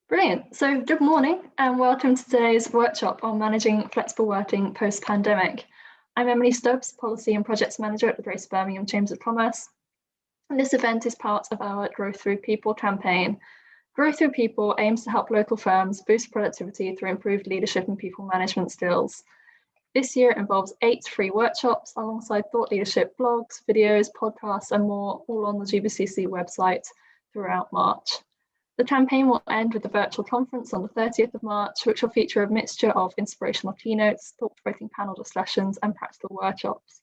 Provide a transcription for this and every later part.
Brilliant. So good morning and welcome to today's workshop on managing flexible working post-pandemic. I'm Emily Stubbs, Policy and Projects Manager at the Greater Birmingham Chambers of Commerce. And this event is part of our Grow Through People campaign. Grow Through People aims to help local firms boost productivity through improved leadership and people management skills. This year it involves 8 free workshops alongside thought leadership blogs, videos, podcasts and more, all on the GBCC website throughout March. The campaign will end with a virtual conference on the 30th of March, which will feature a mixture of inspirational keynotes, thought-provoking panel discussions, and practical workshops.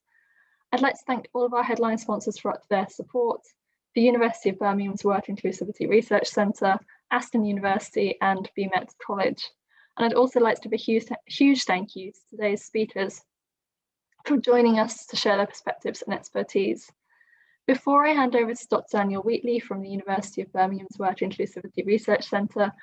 I'd like to thank all of our headline sponsors for their support, the University of Birmingham's Work Inclusivity Research Centre, Aston University, and BMet College. And I'd also like to give a huge thank you to today's speakers for joining us to share their perspectives and expertise. Before I hand over to Dr. Daniel Wheatley from the University of Birmingham's Work Inclusivity Research Centre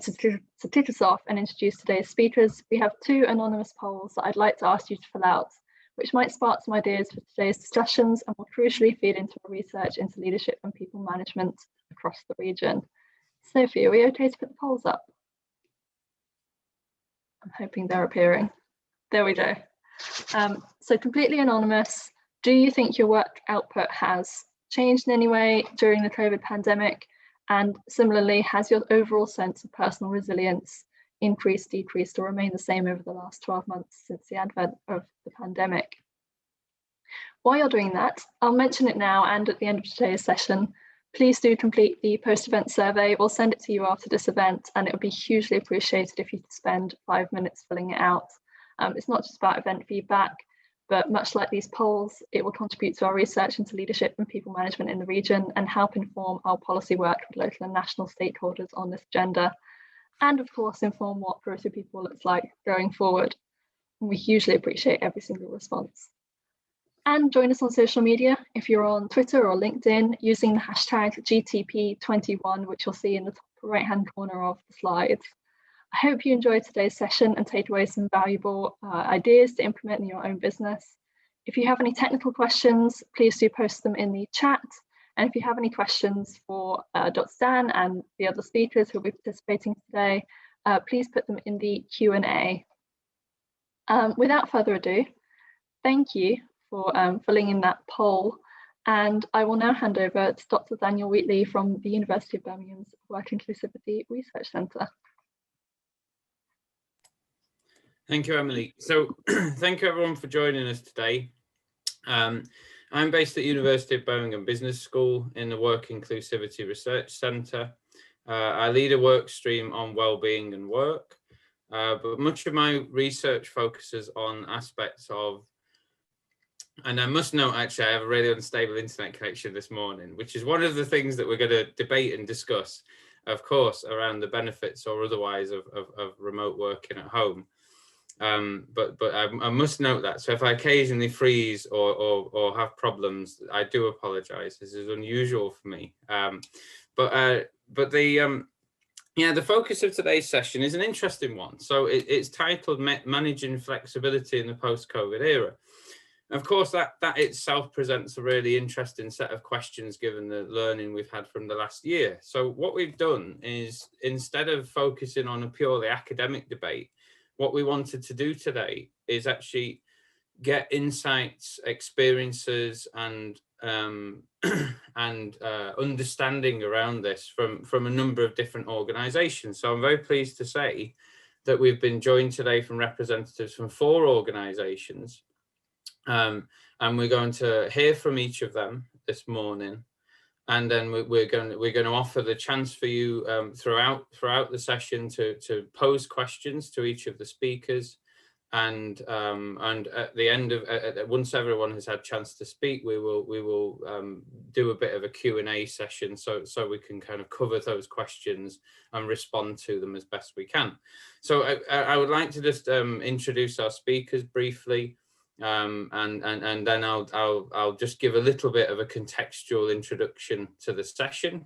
to kick us off and introduce today's speakers, we have 2 anonymous polls that I'd like to ask you to fill out, which might spark some ideas for today's discussions and will crucially feed into our research into leadership and people management across the region. Sophie, are we okay to put the polls up? I'm hoping they're appearing. There we go. So completely anonymous. Do you think your work output has changed in any way during the COVID pandemic? And similarly, has your overall sense of personal resilience increased, decreased, or remained the same over the last 12 months since the advent of the pandemic? While you're doing that, I'll mention it now and at the end of today's session. Please do complete the post-event survey. We'll send it to you after this event, and it would be hugely appreciated if you could spend 5 minutes filling it out. It's not just about event feedback, but much like these polls, it will contribute to our research into leadership and people management in the region and help inform our policy work with local and national stakeholders on this agenda. And of course, inform what Grow Through People looks like going forward. And we hugely appreciate every single response. And join us on social media. If you're on Twitter or LinkedIn, using the hashtag GTP21, which you'll see in the top right-hand corner of the slides. I hope you enjoyed today's session and take away some valuable ideas to implement in your own business. If you have any technical questions, please do post them in the chat. And if you have any questions for Dr. Dan and the other speakers who will be participating today, please put them in the Q&A. Without further ado, thank you for filling in that poll. And I will now hand over to Dr. Daniel Wheatley from the University of Birmingham's Work Inclusivity Research Centre. Thank you, Emily. So thank you everyone for joining us today. I'm based at University of Birmingham Business School in the Work Inclusivity Research Centre. I lead a work stream on wellbeing and work, but much of my research focuses on aspects of, and I must note actually I have a really unstable internet connection this morning, which is one of the things that we're going to debate and discuss, of course, around the benefits or otherwise of remote working at home. But I must note that. So if I occasionally freeze or have problems, I do apologise. This is unusual for me. But the focus of today's session is an interesting one. So it's titled Managing Flexibility in the Post-COVID Era. Of course, that itself presents a really interesting set of questions given the learning we've had from the last year. So what we've done is, instead of focusing on a purely academic debate, what we wanted to do today is actually get insights, experiences, and understanding around this from a number of different organisations. So I'm very pleased to say that we've been joined today from representatives from 4 organisations, and we're going to hear from each of them this morning. And then we're going to offer the chance for you throughout the session to pose questions to each of the speakers, and at the end of once everyone has had a chance to speak, we will do a bit of a Q&A session so we can kind of cover those questions and respond to them as best we can. So I would like to just introduce our speakers briefly. And then I'll just give a little bit of a contextual introduction to the session.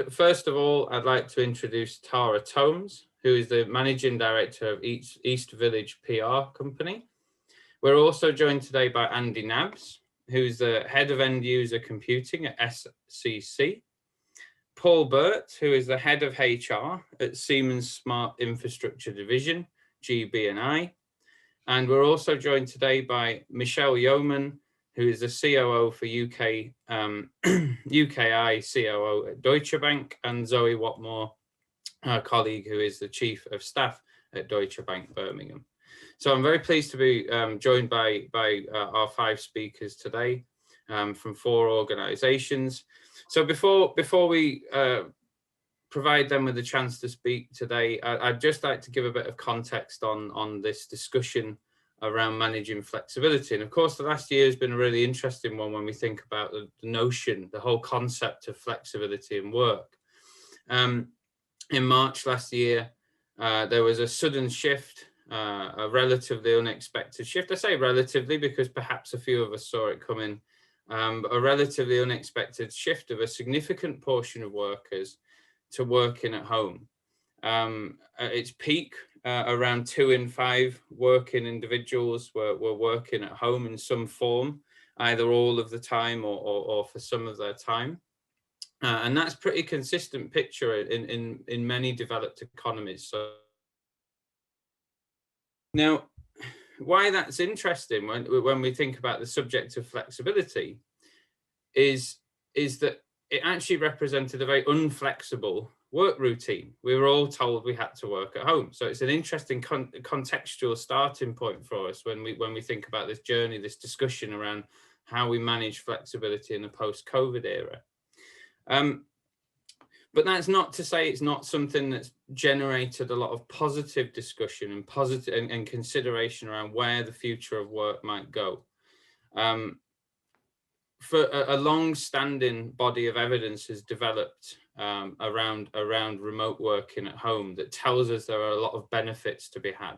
First of all, I'd like to introduce Tara Tomes, who is the Managing Director of East Village PR Company. We're also joined today by Andy Nabbs, who's the Head of End User Computing at SCC. Paul Burt, who is the head of HR at Siemens Smart Infrastructure Division, GB&I. And we're also joined today by Michelle Yeoman, who is the COO for UK, UKI COO at Deutsche Bank, and Zoe Watmore, our colleague, who is the Chief of Staff at Deutsche Bank Birmingham. So I'm very pleased to be joined by our 5 speakers today from 4 organisations. So before we provide them with a chance to speak today, I'd just like to give a bit of context on this discussion around managing flexibility. And of course, the last year has been a really interesting one when we think about the notion, the whole concept of flexibility in work. In March last year, there was a sudden shift, a relatively unexpected shift. I say relatively because perhaps a few of us saw it coming, a relatively unexpected shift of a significant portion of workers to working at home. At its peak, around 2 in 5 working individuals were working at home in some form, either all of the time or for some of their time. And that's pretty consistent picture in many developed economies. So now, why that's interesting when we think about the subject of flexibility is that it actually represented a very unflexible work routine. We were all told we had to work at home. So it's an interesting contextual starting point for us when we think about this journey, this discussion around how we manage flexibility in the post-COVID era. But that's not to say it's not something that's generated a lot of positive discussion and positive and consideration around where the future of work might go. For a long-standing body of evidence has developed around remote working at home that tells us there are a lot of benefits to be had.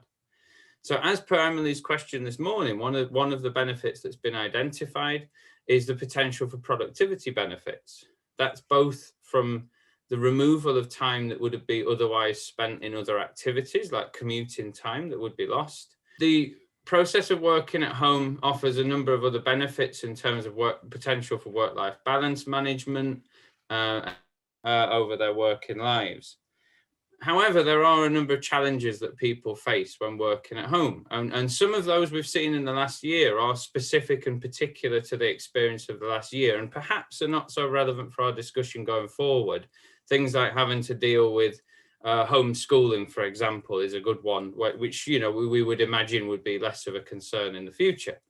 So as per Emily's question this morning, one of the benefits that's been identified is the potential for productivity benefits. That's both from the removal of time that would be otherwise spent in other activities, like commuting time that would be lost. The process of working at home offers a number of other benefits in terms of potential for work-life balance management over their working lives. However, there are a number of challenges that people face when working at home. And some of those we've seen in the last year are specific and particular to the experience of the last year, and perhaps are not so relevant for our discussion going forward. Things like having to deal with homeschooling, for example, is a good one, which we would imagine would be less of a concern in the future.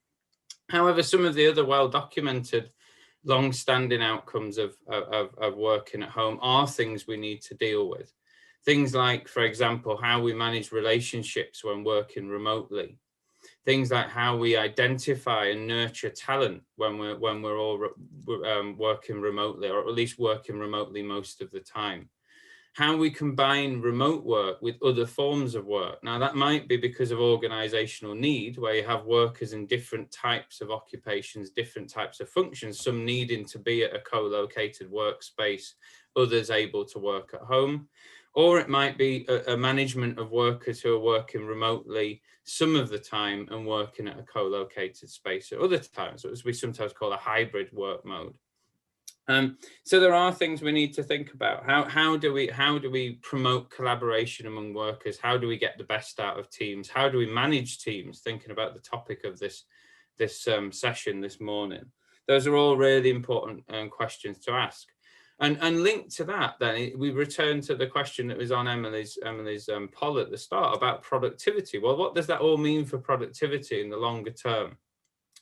However, some of the other well-documented, long-standing outcomes of working at home are things we need to deal with. Things like, for example, how we manage relationships when working remotely. Things like how we identify and nurture talent when we're all working remotely, or at least working remotely most of the time. How we combine remote work with other forms of work. Now, that might be because of organizational need, where you have workers in different types of occupations, different types of functions, some needing to be at a co-located workspace, others able to work at home. Or it might be a management of workers who are working remotely some of the time and working at a co-located space at other times, as we sometimes call a hybrid work mode. So there are things we need to think about. How do we promote collaboration among workers? How do we get the best out of teams? How do we manage teams? Thinking about the topic of this session this morning. Those are all really important questions to ask. And linked to that, then we return to the question that was on Emily's poll at the start about productivity. Well, what does that all mean for productivity in the longer term?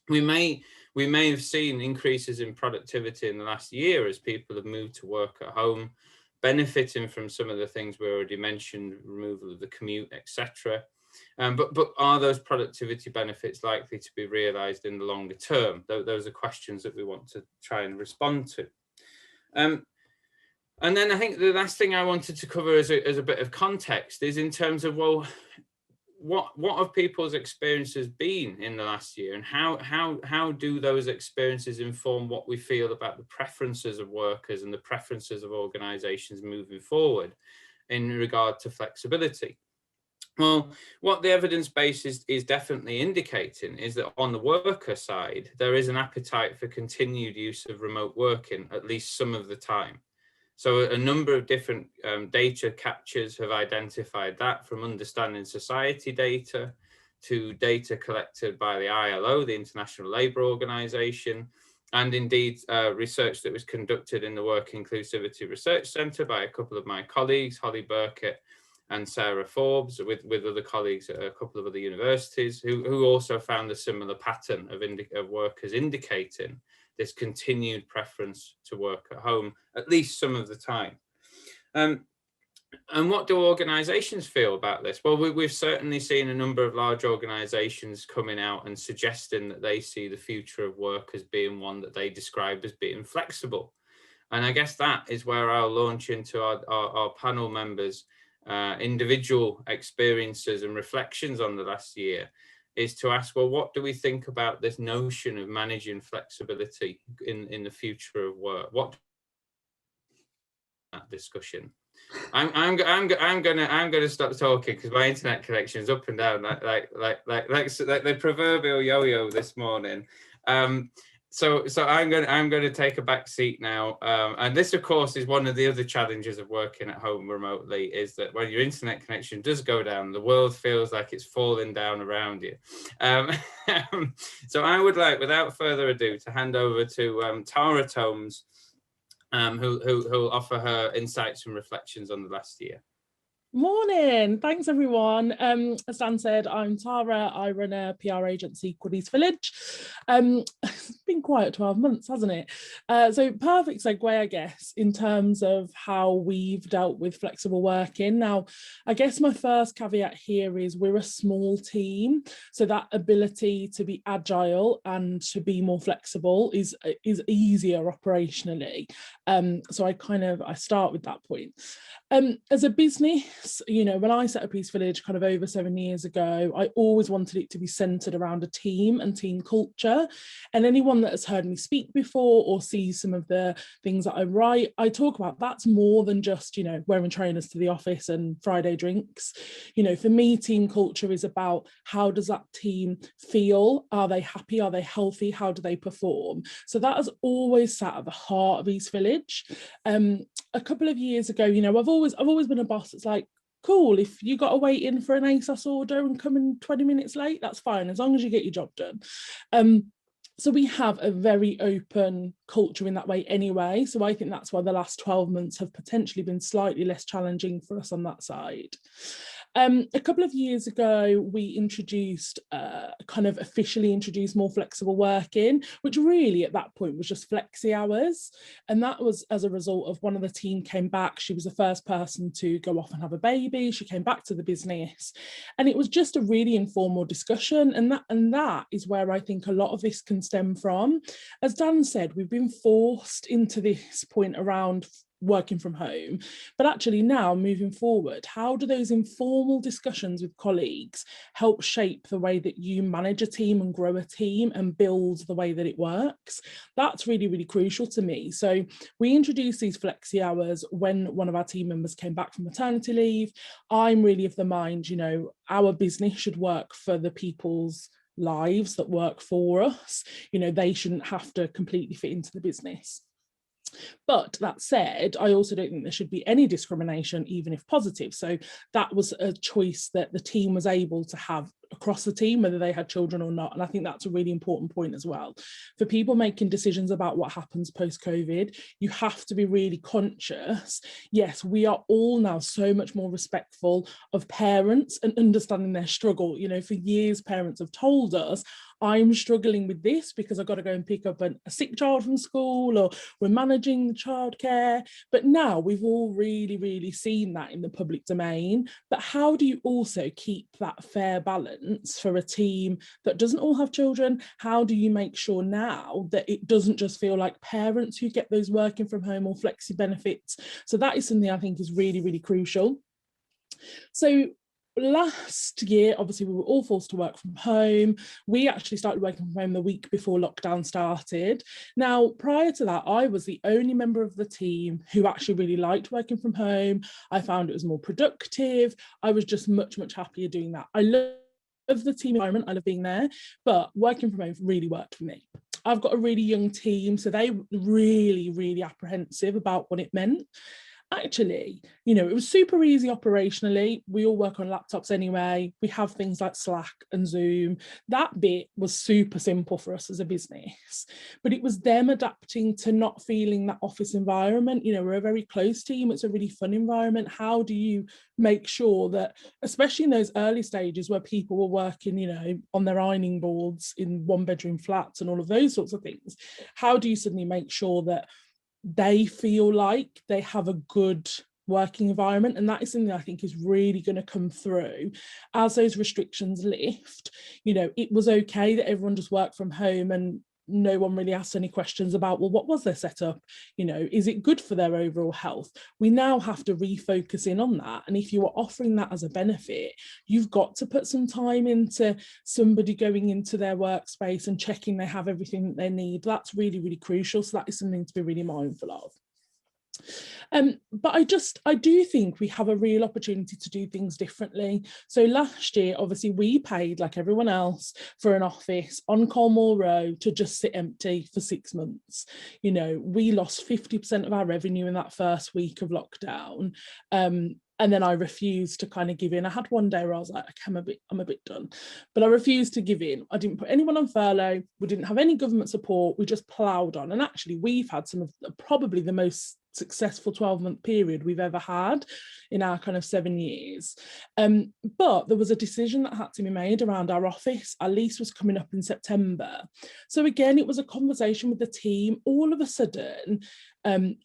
We may have seen increases in productivity in the last year as people have moved to work at home, benefiting from some of the things we already mentioned, removal of the commute, etc. But are those productivity benefits likely to be realised in the longer term? Those are questions that we want to try and respond to. And then I think the last thing I wanted to cover as a bit of context is in terms of, well, what have people's experiences been in the last year, and how do those experiences inform what we feel about the preferences of workers and the preferences of organisations moving forward in regard to flexibility? Well, what the evidence base is definitely indicating is that on the worker side, there is an appetite for continued use of remote working, at least some of the time. So a number of different data captures have identified that, from understanding society data to data collected by the ILO, the International Labour Organization, and indeed research that was conducted in the Work Inclusivity Research Centre by a couple of my colleagues, Holly Burkett and Sarah Forbes, with other colleagues at a couple of other universities, who also found a similar pattern of workers indicating this continued preference to work at home, at least some of the time. And what do organisations feel about this? Well, we've certainly seen a number of large organisations coming out and suggesting that they see the future of work as being one that they describe as being flexible. And I guess that is where I'll launch into our panel members' individual experiences and reflections on the last year, is to ask, well, what do we think about this notion of managing flexibility in the future of work? What that discussion? I'm gonna stop talking because my internet connection is up and down like the proverbial yo-yo this morning. So I'm going to take a back seat now, and this, of course, is one of the other challenges of working at home remotely, is that when your internet connection does go down, the world feels like it's falling down around you. So I would like, without further ado, to hand over to Tara Tomes, who'll offer her insights and reflections on the last year. Morning, thanks everyone. As Dan said, I'm Tara. I run a PR agency called East Village. It's been quite 12 months, hasn't it? So perfect segue, I guess, in terms of how we've dealt with flexible working. Now, I guess my first caveat here is we're a small team, so that ability to be agile and to be more flexible is easier operationally. So I start with that point. As a business, you know, when I set up East Village kind of over 7 years ago, I always wanted it to be centred around a team and team culture. And anyone that has heard me speak before or sees some of the things that I write, I talk about, that's more than just, you know, wearing trainers to the office and Friday drinks. You know, for me, team culture is about, how does that team feel? Are they happy? Are they healthy? How do they perform? So that has always sat at the heart of East Village. A couple of years ago, you know, I've always been a boss that's like, cool, if you got to wait in for an ASOS order and come in 20 minutes late, that's fine, as long as you get your job done. So we have a very open culture in that way anyway. So I think that's why the last 12 months have potentially been slightly less challenging for us on that side. A couple of years ago, we officially introduced more flexible working, which really at that point was just flexi hours. And that was as a result of one of the team came back. She was the first person to go off and have a baby. She came back to the business, and it was just a really informal discussion. And that is where I think a lot of this can stem from. As Dan said, we've been forced into this point around working from home, but actually now moving forward, how do those informal discussions with colleagues help shape the way that you manage a team and grow a team and build the way that it works? That's really, really crucial to me. So we introduced these flexi hours when one of our team members came back from maternity leave. I'm really of the mind, you know, our business should work for the people's lives that work for us. You know, they shouldn't have to completely fit into the business. But that said, I also don't think there should be any discrimination, even if positive. So that was a choice that the team was able to have across the team, whether they had children or not. And I think that's a really important point as well. For people making decisions about what happens post-COVID, you have to be really conscious. Yes, we are all now so much more respectful of parents and understanding their struggle. You know, for years, parents have told us, I'm struggling with this because I've got to go and pick up a sick child from school, or we're managing childcare. But now we've all really, really seen that in the public domain. But how do you also keep that fair balance for a team that doesn't all have children? How do you make sure now that it doesn't just feel like parents who get those working from home or flexi benefits? So that is something I think is really, really crucial. So last year, obviously, we were all forced to work from home. We actually started working from home the week before lockdown started. Now, prior to that, I was the only member of the team who actually really liked working from home. I found it was more productive. I was just much, much happier doing that. I love the team environment, I love being there, but working from home really worked for me. I've got a really young team, so they were really, really apprehensive about what it meant. Actually, you know, it was super easy operationally. We all work on laptops anyway. We have things like Slack and Zoom. That bit was super simple for us as a business. But it was them adapting to not feeling that office environment. You know, we're a very close team. It's a really fun environment. How do you make sure that, especially in those early stages where people were working, you know, on their ironing boards in 1-bedroom flats and all of those sorts of things, how do you suddenly make sure that they feel like they have a good working environment? And that is something I think is really going to come through as those restrictions lift. You know, it was okay that everyone just worked from home and no one really asked any questions about, well, what was their setup? You know, is it good for their overall health? We now have to refocus in on that. And if you are offering that as a benefit, you've got to put some time into somebody going into their workspace and checking they have everything that they need. That's really, really crucial. So that is something to be really mindful of. But I do think we have a real opportunity to do things differently. So last year, obviously, we paid, like everyone else, for an office on Cornwall Road to just sit empty for 6 months. You know, we lost 50% of our revenue in that first week of lockdown. And then I refused to kind of give in. I had one day where I was like, okay, I'm a bit done. But I refused to give in. I didn't put anyone on furlough. We didn't have any government support. We just ploughed on. And actually, we've had some of probably the most successful 12-month period we've ever had in our kind of 7 years. But there was a decision that had to be made around our office. Our lease was coming up in September. So again, it was a conversation with the team. All of a sudden,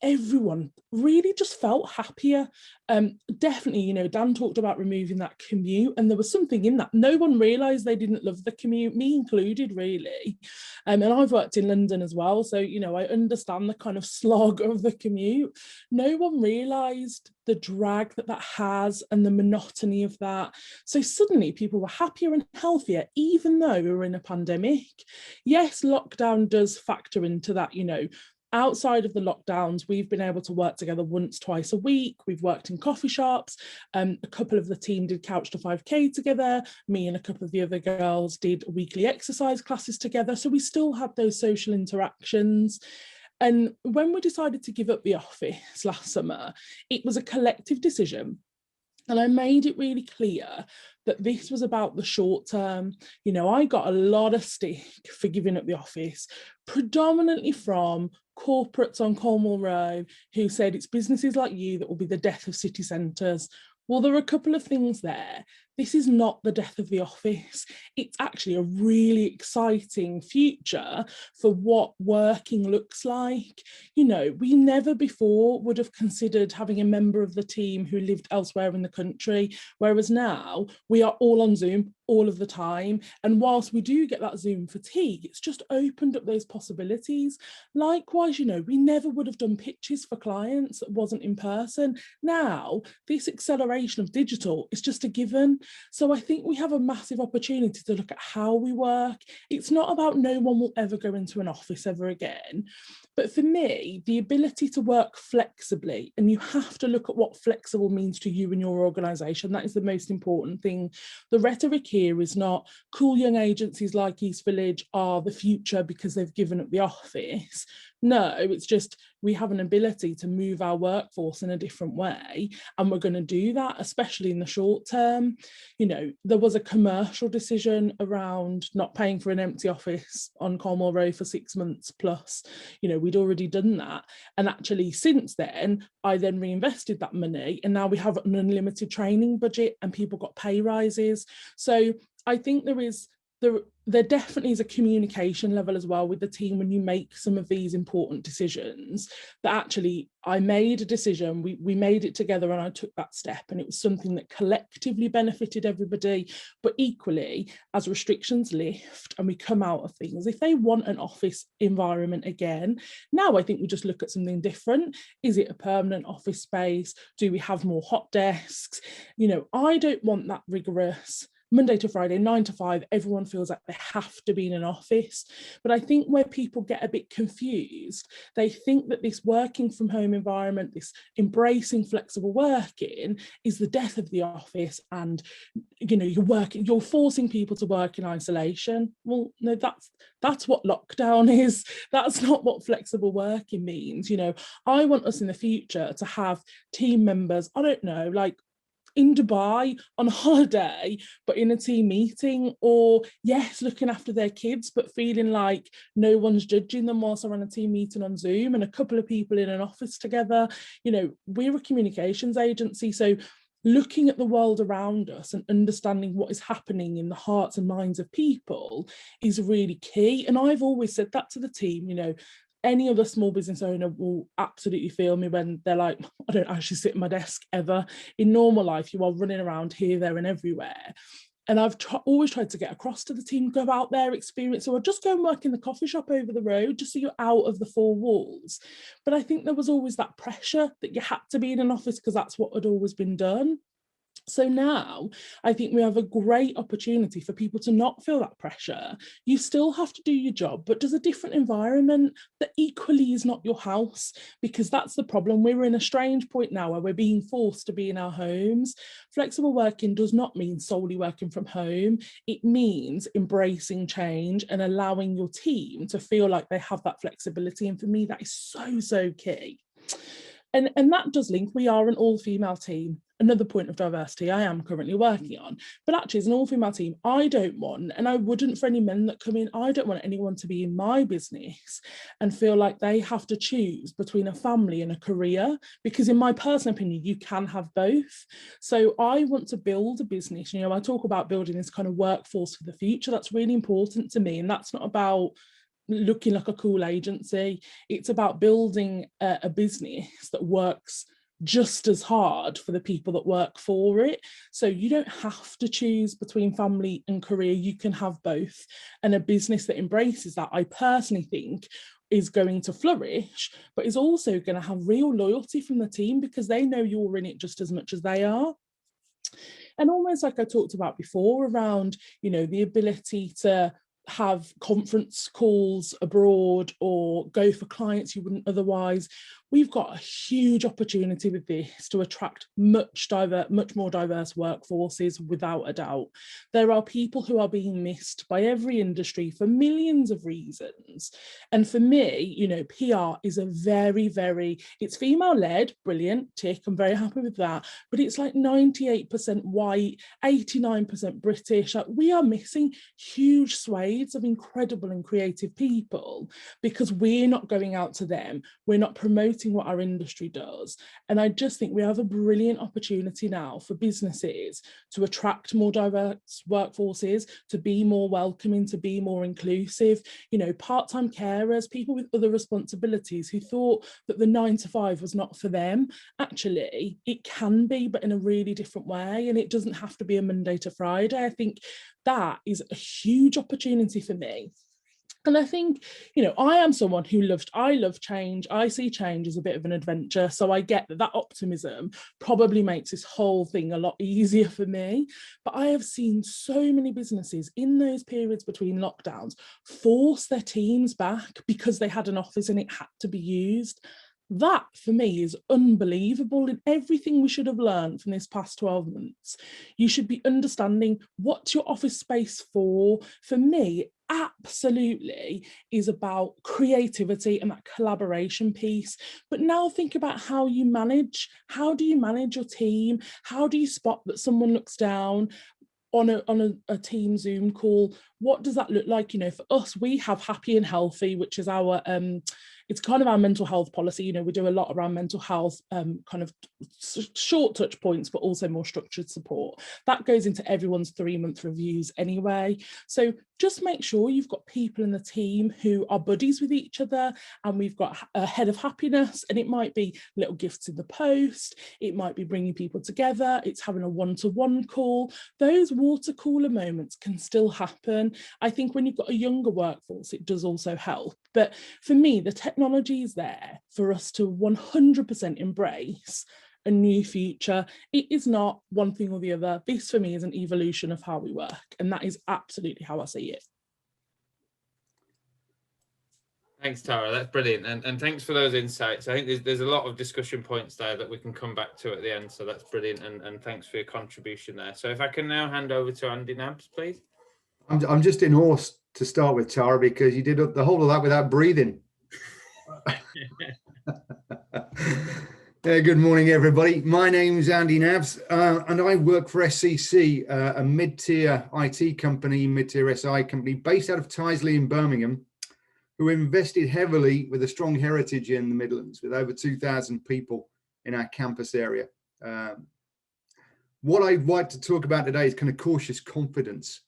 everyone really just felt happier. Definitely, you know, Dan talked about removing that commute, and there was something in that. No one realised they didn't love the commute, me included, really. And I've worked in London as well, so, you know, I understand the kind of slog of the commute. No one realised the drag that has and the monotony of that. So suddenly people were happier and healthier, even though we were in a pandemic. Yes, lockdown does factor into that, you know. Outside of the lockdowns, we've been able to work together once, twice a week. We've worked in coffee shops. A couple of the team did Couch to 5K together. Me and a couple of the other girls did weekly exercise classes together. So we still had those social interactions. And when we decided to give up the office last summer, it was a collective decision. And I made it really clear that this was about the short term. You know, I got a lot of stick for giving up the office, predominantly from corporates on Cornwall Road who said it's businesses like you that will be the death of city centres. Well, there are a couple of things there. This is not the death of the office. It's actually a really exciting future for what working looks like. You know, we never before would have considered having a member of the team who lived elsewhere in the country, whereas now we are all on Zoom all of the time. And whilst we do get that Zoom fatigue, it's just opened up those possibilities. Likewise, you know, we never would have done pitches for clients that wasn't in person. Now, this acceleration of digital is just a given. So I think we have a massive opportunity to look at how we work. It's not about no one will ever go into an office ever again. But for me, the ability to work flexibly, and you have to look at what flexible means to you and your organisation. That is the most important thing. The rhetoric here is not cool young agencies like East Village are the future because they've given up the office. No, it's just we have an ability to move our workforce in a different way, and we're going to do that, especially in the short term. You know, there was a commercial decision around not paying for an empty office on Cornwall Road for 6 months plus. You know, we'd already done that, and actually since then I then reinvested that money, and now we have an unlimited training budget and people got pay rises. So I think there definitely is a communication level as well with the team when you make some of these important decisions, that actually I made a decision, we made it together, and I took that step, and it was something that collectively benefited everybody. But equally, as restrictions lift and we come out of things, if they want an office environment again, now I think we just look at something different. Is it a permanent office space? Do we have more hot desks? You know, I don't want that rigorous Monday to Friday, 9 to 5, everyone feels like they have to be in an office. But I think where people get a bit confused, they think that this working from home environment, this embracing flexible working is the death of the office, and you're forcing people to work in isolation. Well, no, that's what lockdown is. That's not what flexible working means. I want us in the future to have team members, I don't know, like in Dubai on holiday, but in a team meeting, or yes, looking after their kids, but feeling like no one's judging them whilst they're on a team meeting on Zoom, and a couple of people in an office together. We're a communications agency, so looking at the world around us and understanding what is happening in the hearts and minds of people is really key. And I've always said that to the team. Any other small business owner will absolutely feel me when they're like, I don't actually sit at my desk ever. In normal life, you are running around here, there and everywhere. And I've always tried to get across to the team, go out there, experience, or just go and work in the coffee shop over the road, just so you're out of the four walls. But I think there was always that pressure that you had to be in an office because that's what had always been done. So now I think we have a great opportunity for people to not feel that pressure. You still have to do your job, but there's a different environment that equally is not your house, because that's the problem. We're in a strange point now where we're being forced to be in our homes. Flexible working does not mean solely working from home. It means embracing change and allowing your team to feel like they have that flexibility. And for me, that is so, so key. And that does link, we are an all-female team. Another point of diversity I am currently working on. But actually, as an all-female team, I don't want, and I wouldn't for any men that come in, I don't want anyone to be in my business and feel like they have to choose between a family and a career, because in my personal opinion, you can have both. So I want to build a business. I talk about building this kind of workforce for the future. That's really important to me. And that's not about looking like a cool agency. It's about building a business that works just as hard for the people that work for it. So you don't have to choose between family and career. You can have both. And a business that embraces that, I personally think, is going to flourish, but is also going to have real loyalty from the team, because they know you're in it just as much as they are. And almost like I talked about before around, the ability to have conference calls abroad or go for clients you wouldn't otherwise. We've got a huge opportunity with this to attract much more diverse workforces, without a doubt. There are people who are being missed by every industry for millions of reasons. And for me, PR is a very, it's female-led, brilliant, tick, I'm very happy with that. But it's like 98% white, 89% British. Like, we are missing huge swathes of incredible and creative people because we're not going out to them. We're not promoting what our industry does. And I just think we have a brilliant opportunity now for businesses to attract more diverse workforces, to be more welcoming, to be more inclusive. Part-time carers, people with other responsibilities who thought that the 9 to 5 was not for them. Actually, it can be, but in a really different way. And it doesn't have to be a Monday to Friday. I think that is a huge opportunity for me. And I think, I am someone who I love change. I see change as a bit of an adventure. So I get that optimism probably makes this whole thing a lot easier for me. But I have seen so many businesses in those periods between lockdowns force their teams back because they had an office and it had to be used. That for me is unbelievable, and everything we should have learned from this past 12 months. You should be understanding what's your office space for. For me, absolutely is about creativity and that collaboration piece. But now think about how do you manage your team? How do you spot that someone looks down on a team Zoom call? What does that look like? For us, we have Happy and Healthy, which is our it's kind of our mental health policy. We do a lot around mental health, kind of short touch points, but also more structured support. That goes into everyone's 3-month reviews anyway. So just make sure you've got people in the team who are buddies with each other, and we've got a head of happiness, and it might be little gifts in the post. It might be bringing people together. It's having a one-to-one call. Those water cooler moments can still happen. I think when you've got a younger workforce, it does also help. But for me, the technology is there for us to 100% embrace a new future. It is not one thing or the other. This for me is an evolution of how we work, and that is absolutely how I see it. Thanks, Tara. That's brilliant, and thanks for those insights. I think there's a lot of discussion points there that we can come back to at the end. So that's brilliant, and thanks for your contribution there. So if I can now hand over to Andy Nabs, please. I'm just in awe to start with, Tara, because you did the whole of that without breathing. Good morning, everybody. My name's Andy Nabs, and I work for SCC, a mid-tier IT company, mid-tier SI company based out of Tyseley in Birmingham, who invested heavily with a strong heritage in the Midlands, with over 2,000 people in our campus area. What I'd like to talk about today is kind of cautious confidence.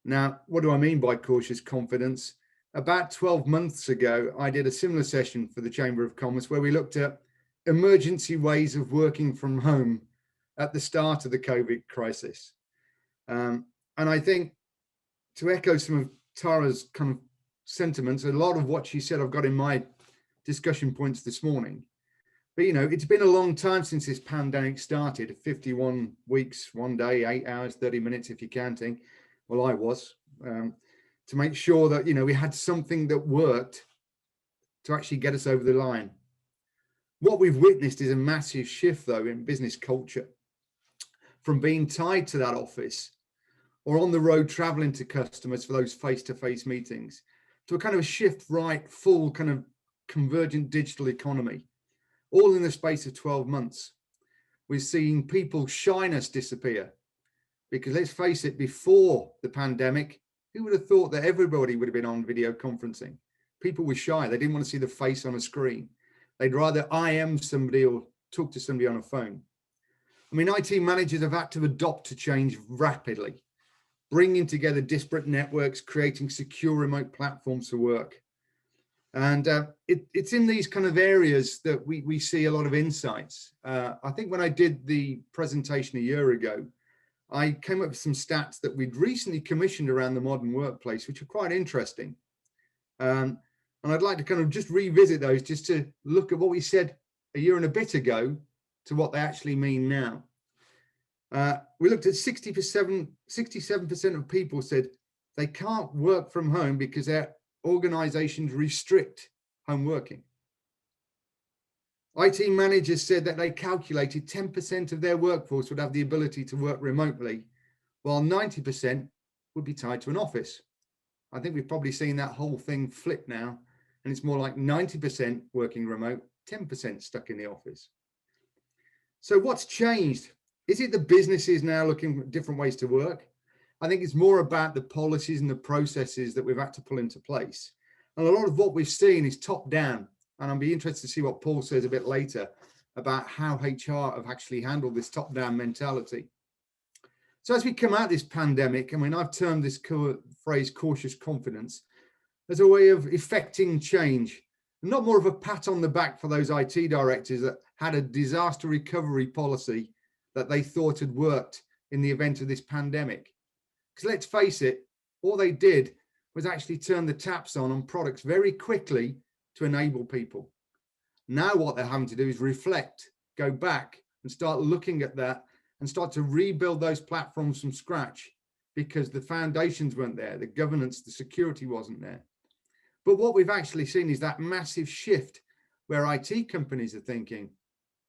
Now, what do I mean by cautious confidence? About 12 months ago, I did a similar session for the Chamber of Commerce where we looked at emergency ways of working from home at the start of the COVID crisis. And I think, to echo some of Tara's kind of sentiments, a lot of what she said I've got in my discussion points this morning. But, you know, it's been a long time since this pandemic started, 51 weeks, 1 day, 8 hours, 30 minutes if you're counting. Well, I was, to make sure that, you know, we had something that worked to actually get us over the line. What we've witnessed is a massive shift, though, in business culture, from being tied to that office or on the road traveling to customers for those face-to-face meetings, to a kind of a shift right, full kind of convergent digital economy, all in the space of 12 months. We're seeing people's shyness disappear, because let's face it, before the pandemic, who would have thought that everybody would have been on video conferencing? People were shy. They didn't want to see the face on a screen. They'd rather IM somebody or talk to somebody on a phone. I mean, IT managers have had to adopt to change rapidly, bringing together disparate networks, creating secure remote platforms for work. And it's in these kind of areas that we see a lot of insights. I think when I did the presentation a year ago, I came up with some stats that we'd recently commissioned around the modern workplace, which are quite interesting. And I'd like to kind of just revisit those, just to look at what we said a year and a bit ago to what they actually mean now. We looked at 67% of people said they can't work from home because their organizations restrict home working. IT managers said that they calculated 10% of their workforce would have the ability to work remotely, while 90% would be tied to an office. I think we've probably seen that whole thing flip now, and it's more like 90% working remote, 10% stuck in the office. So what's changed? Is it the businesses now looking at different ways to work? I think it's more about the policies and the processes that we've had to pull into place. And a lot of what we've seen is top down. And I'll be interested to see what Paul says a bit later about how HR have actually handled this top down mentality. So as we come out of this pandemic, I mean, I've termed this phrase cautious confidence as a way of effecting change, and not more of a pat on the back for those IT directors that had a disaster recovery policy that they thought had worked in the event of this pandemic. Because let's face it, all they did was actually turn the taps on products very quickly to enable people. Now what they're having to do is reflect, go back and start looking at that and start to rebuild those platforms from scratch, because the foundations weren't there, the governance, the security wasn't there. But what we've actually seen is that massive shift where IT companies are thinking,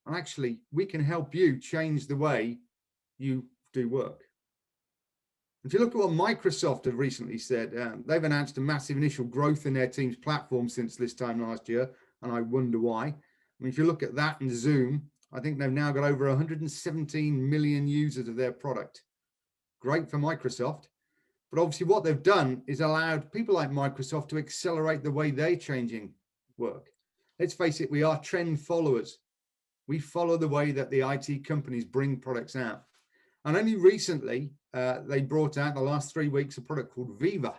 actually, we can help you change the way you do work. If you look at what Microsoft have recently said, they've announced a massive initial growth in their Teams platform since this time last year, and I wonder why. I mean, if you look at that and Zoom, I think they've now got over 117 million users of their product. Great for Microsoft. But obviously what they've done is allowed people like Microsoft to accelerate the way they're changing work. Let's face it, we are trend followers. We follow the way that the IT companies bring products out. And only recently, they brought out in the last 3 weeks a product called Viva.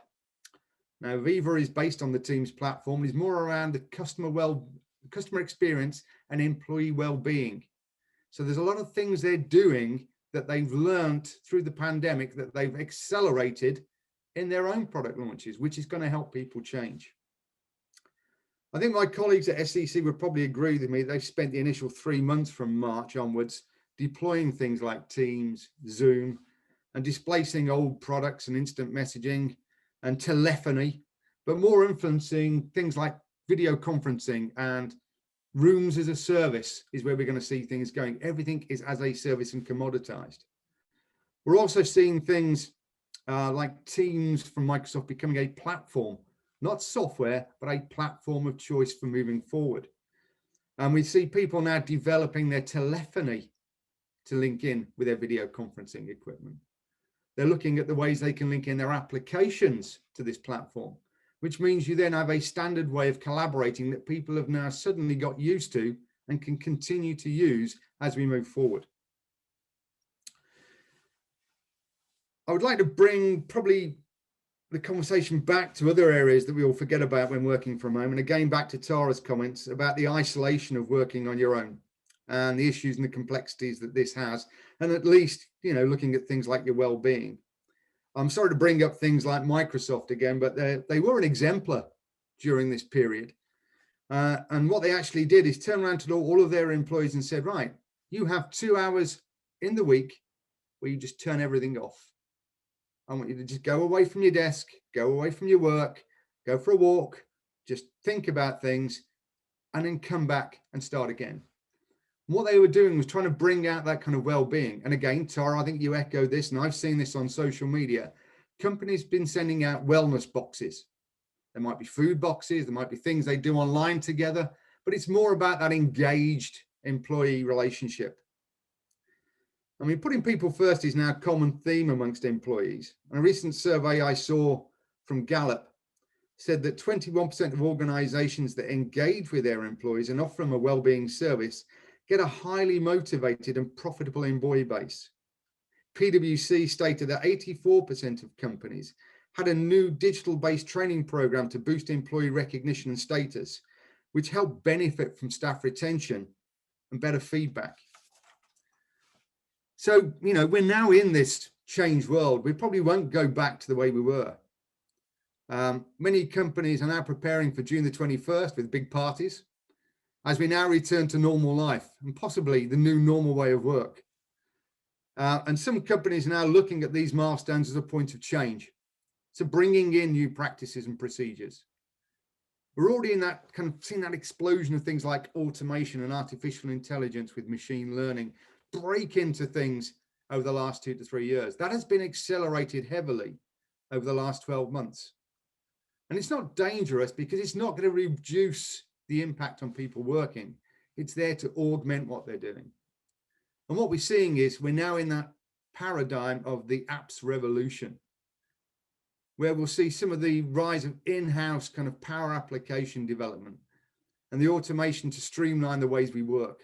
Now, Viva is based on the Teams platform. It's more around the customer experience and employee well-being. So there's a lot of things they're doing that they've learned through the pandemic that they've accelerated in their own product launches, which is going to help people change. I think my colleagues at SEC would probably agree with me. They've spent the initial 3 months from March onwards deploying things like Teams, Zoom, and displacing old products and instant messaging and telephony, but more influencing things like video conferencing and rooms as a service is where we're going to see things going. Everything is as a service and commoditized. We're also seeing things like Teams from Microsoft becoming a platform, not software, but a platform of choice for moving forward. And we see people now developing their telephony to link in with their video conferencing equipment. They're looking at the ways they can link in their applications to this platform, which means you then have a standard way of collaborating that people have now suddenly got used to and can continue to use as we move forward. I would like to bring probably the conversation back to other areas that we all forget about when working from home. And again, back to Tara's comments about the isolation of working on your own and the issues and the complexities that this has. And at least, looking at things like your well-being. I'm sorry to bring up things like Microsoft again, but they were an exemplar during this period. And what they actually did is turn around to all of their employees and said, right, you have 2 hours in the week where you just turn everything off. I want you to just go away from your desk, go away from your work, go for a walk, just think about things, and then come back and start again. And what they were doing was trying to bring out that kind of well-being. And again, Tara, I think you echo this, and I've seen this on social media. Companies have been sending out wellness boxes. There might be food boxes, there might be things they do online together, but it's more about that engaged employee relationship. I mean, putting people first is now a common theme amongst employees. And a recent survey I saw from Gallup said that 21% of organizations that engage with their employees and offer them a well-being service get a highly motivated and profitable employee base. PwC stated that 84% of companies had a new digital-based training program to boost employee recognition and status, which helped benefit from staff retention and better feedback. So, we're now in this changed world. We probably won't go back to the way we were. Many companies are now preparing for June the 21st with big parties as we now return to normal life and possibly the new normal way of work. And some companies are now looking at these milestones as a point of change. So bringing in new practices and procedures. We're already in that kind of seeing that explosion of things like automation and artificial intelligence with machine learning break into things over the last 2 to 3 years. That has been accelerated heavily over the last 12 months. And it's not dangerous because it's not going to reduce the impact on people working. It's there to augment what they're doing. And what we're seeing is we're now in that paradigm of the apps revolution, where we'll see some of the rise of in-house kind of power application development and the automation to streamline the ways we work.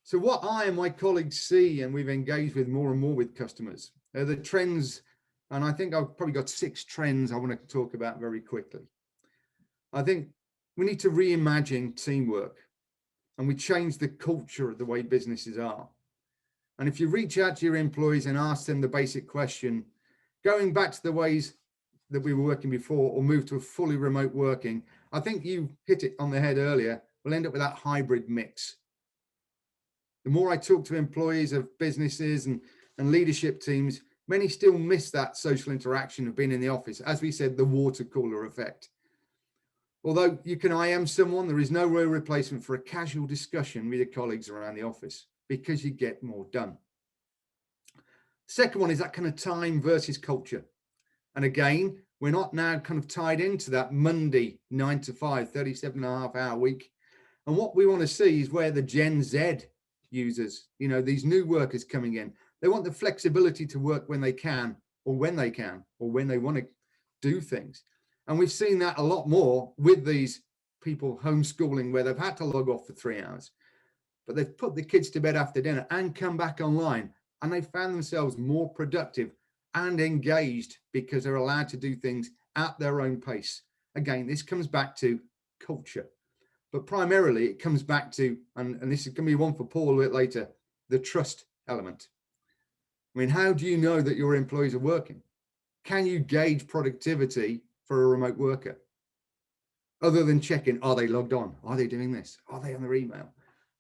So what I and my colleagues see, and we've engaged with more and more with customers, are the trends, and I think I've probably got 6 trends I want to talk about very quickly. I think we need to reimagine teamwork, and we change the culture of the way businesses are. And if you reach out to your employees and ask them the basic question, going back to the ways that we were working before or move to a fully remote working, I think you hit it on the head earlier, we'll end up with that hybrid mix. The more I talk to employees of businesses and leadership teams, many still miss that social interaction of being in the office. As we said, the water cooler effect. Although you can IM someone, there is no real replacement for a casual discussion with your colleagues around the office because you get more done. Second one is that kind of time versus culture. And again, we're not now kind of tied into that Monday 9 to 5, 37.5-hour week. And what we want to see is where the Gen Z users, these new workers coming in, they want the flexibility to work when they can, or when they want to do things. And we've seen that a lot more with these people homeschooling where they've had to log off for 3 hours, but they've put the kids to bed after dinner and come back online, and they found themselves more productive and engaged because they're allowed to do things at their own pace. Again, this comes back to culture, but primarily it comes back to, and this is going to be one for Paul a bit later, the trust element. I mean, how do you know that your employees are working? Can you gauge productivity for a remote worker? other than checking, are they logged on? Are they doing this? Are they on their email?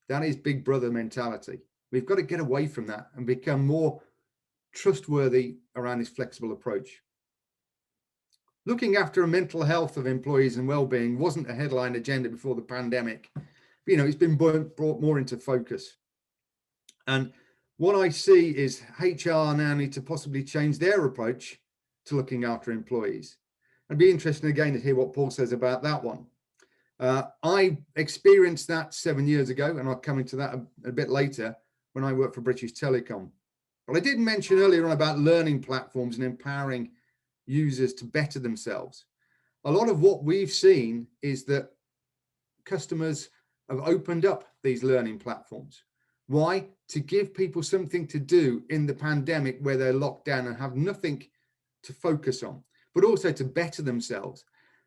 That is big brother mentality. We've got to get away from that and become more trustworthy around this flexible approach. Looking after the mental health of employees and well-being wasn't a headline agenda before the pandemic. You know, it's been brought more into focus. And what I see is HR now need to possibly change their approach to looking after employees. It'd be interesting again to hear what Paul says about that one. I experienced that 7 years ago, and I'll come into that a bit later when I worked for British Telecom. But I did mention earlier on about learning platforms and empowering users to better themselves. A lot of what we've seen is that customers have opened up these learning platforms. Why? To give people something to do in the pandemic where they're locked down and have nothing to focus on, but also to better themselves.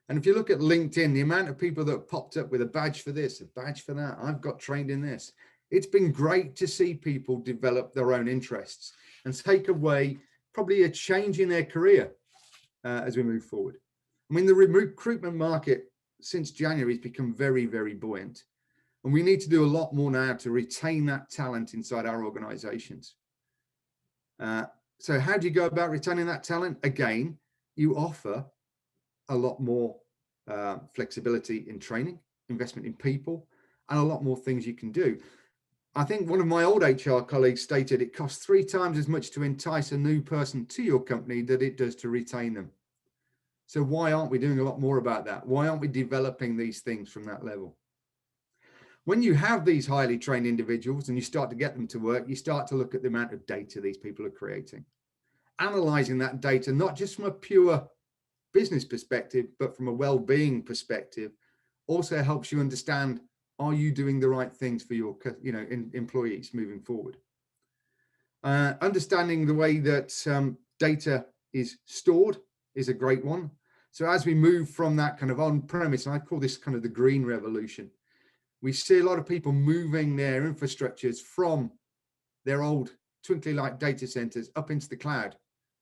And if you look at LinkedIn, the amount of people that have popped up with a badge for this, a badge for that, I've got trained in this. It's been great to see people develop their own interests and take away probably a change in their career as we move forward. I mean, the recruitment market since January has become very, very buoyant. And we need to do a lot more now to retain that talent inside our organizations. So how do you go about retaining that talent? Again, you offer a lot more flexibility in training, investment in people, and a lot more things you can do. I think one of my old HR colleagues stated it costs 3 times as much to entice a new person to your company than it does to retain them. So why aren't we doing a lot more about that? Why aren't we developing these things from that level? When you have these highly trained individuals and you start to get them to work, you start to look at the amount of data these people are creating. Analyzing that data, not just from a pure business perspective, but from a well-being perspective, also helps you understand, are you doing the right things for your employees moving forward? Understanding the way that data is stored is a great one. So as we move from that kind of on-premise, and I call this kind of the green revolution, we see a lot of people moving their infrastructures from their old twinkly light data centers up into the cloud.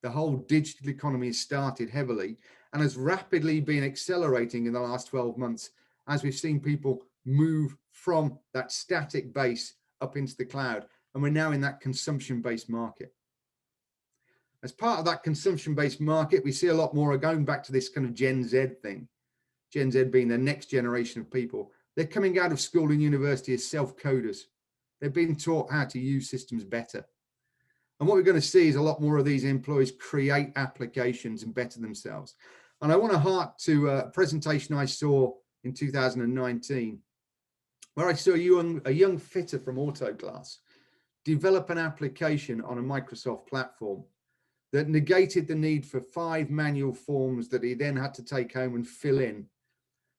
The whole digital economy has started heavily and has rapidly been accelerating in the last 12 months as we've seen people move from that static base up into the cloud. And we're now in that consumption-based market. As part of that consumption-based market, we see a lot more going back to this kind of Gen Z thing. Gen Z being the next generation of people. They're coming out of school and university as self-coders. They're being taught how to use systems better. And what we're going to see is a lot more of these employees create applications and better themselves. And I want to hark to a presentation I saw in 2019, where I saw a young fitter from Autoglass develop an application on a Microsoft platform that negated the need for 5 manual forms that he then had to take home and fill in.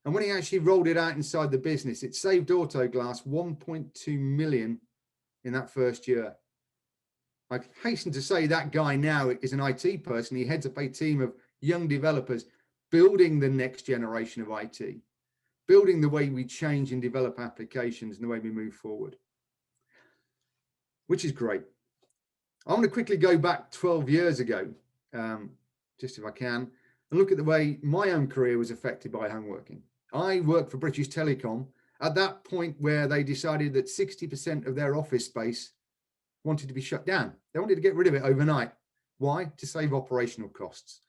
And when he actually rolled it out inside the business, it saved Autoglass 1.2 million in that first year. I hasten to say that guy now is an IT person. He heads up a team of young developers building the next generation of IT, building the way we change and develop applications and the way we move forward, which is great. I want to quickly go back 12 years ago, just if I can, and look at the way my own career was affected by home working. I worked for British Telecom at that point where they decided that 60% of their office space wanted to be shut down. They wanted to get rid of it overnight. Why? To save operational costs.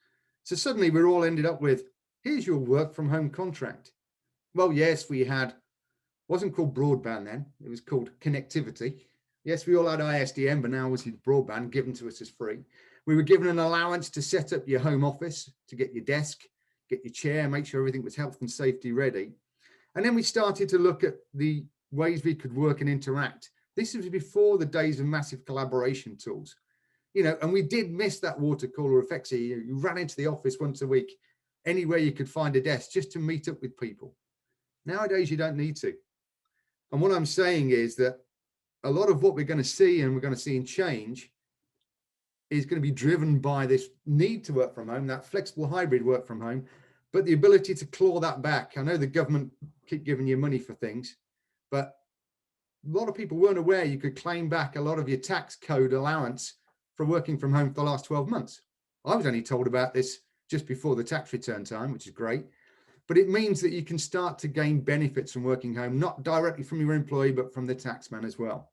So suddenly we're all ended up with, here's your work from home contract. Well, yes, we had, wasn't called broadband then, it was called connectivity. Yes, we all had ISDN, but now obviously broadband given to us as free. We were given an allowance to set up your home office, to get your desk, get your chair, make sure everything was health and safety ready. And then we started to look at the ways we could work and interact. This was before the days of massive collaboration tools, and we did miss that water cooler effect. So you ran into the office once a week, anywhere you could find a desk just to meet up with people. Nowadays, you don't need to. And what I'm saying is that a lot of what we're going to see and we're going to see in change is going to be driven by this need to work from home, that flexible hybrid work from home, but the ability to claw that back. I know the government keep giving you money for things, but a lot of people weren't aware you could claim back a lot of your tax code allowance for working from home for the last 12 months. I was only told about this just before the tax return time, which is great. but it means that you can start to gain benefits from working home, not directly from your employee, but from the taxman as well.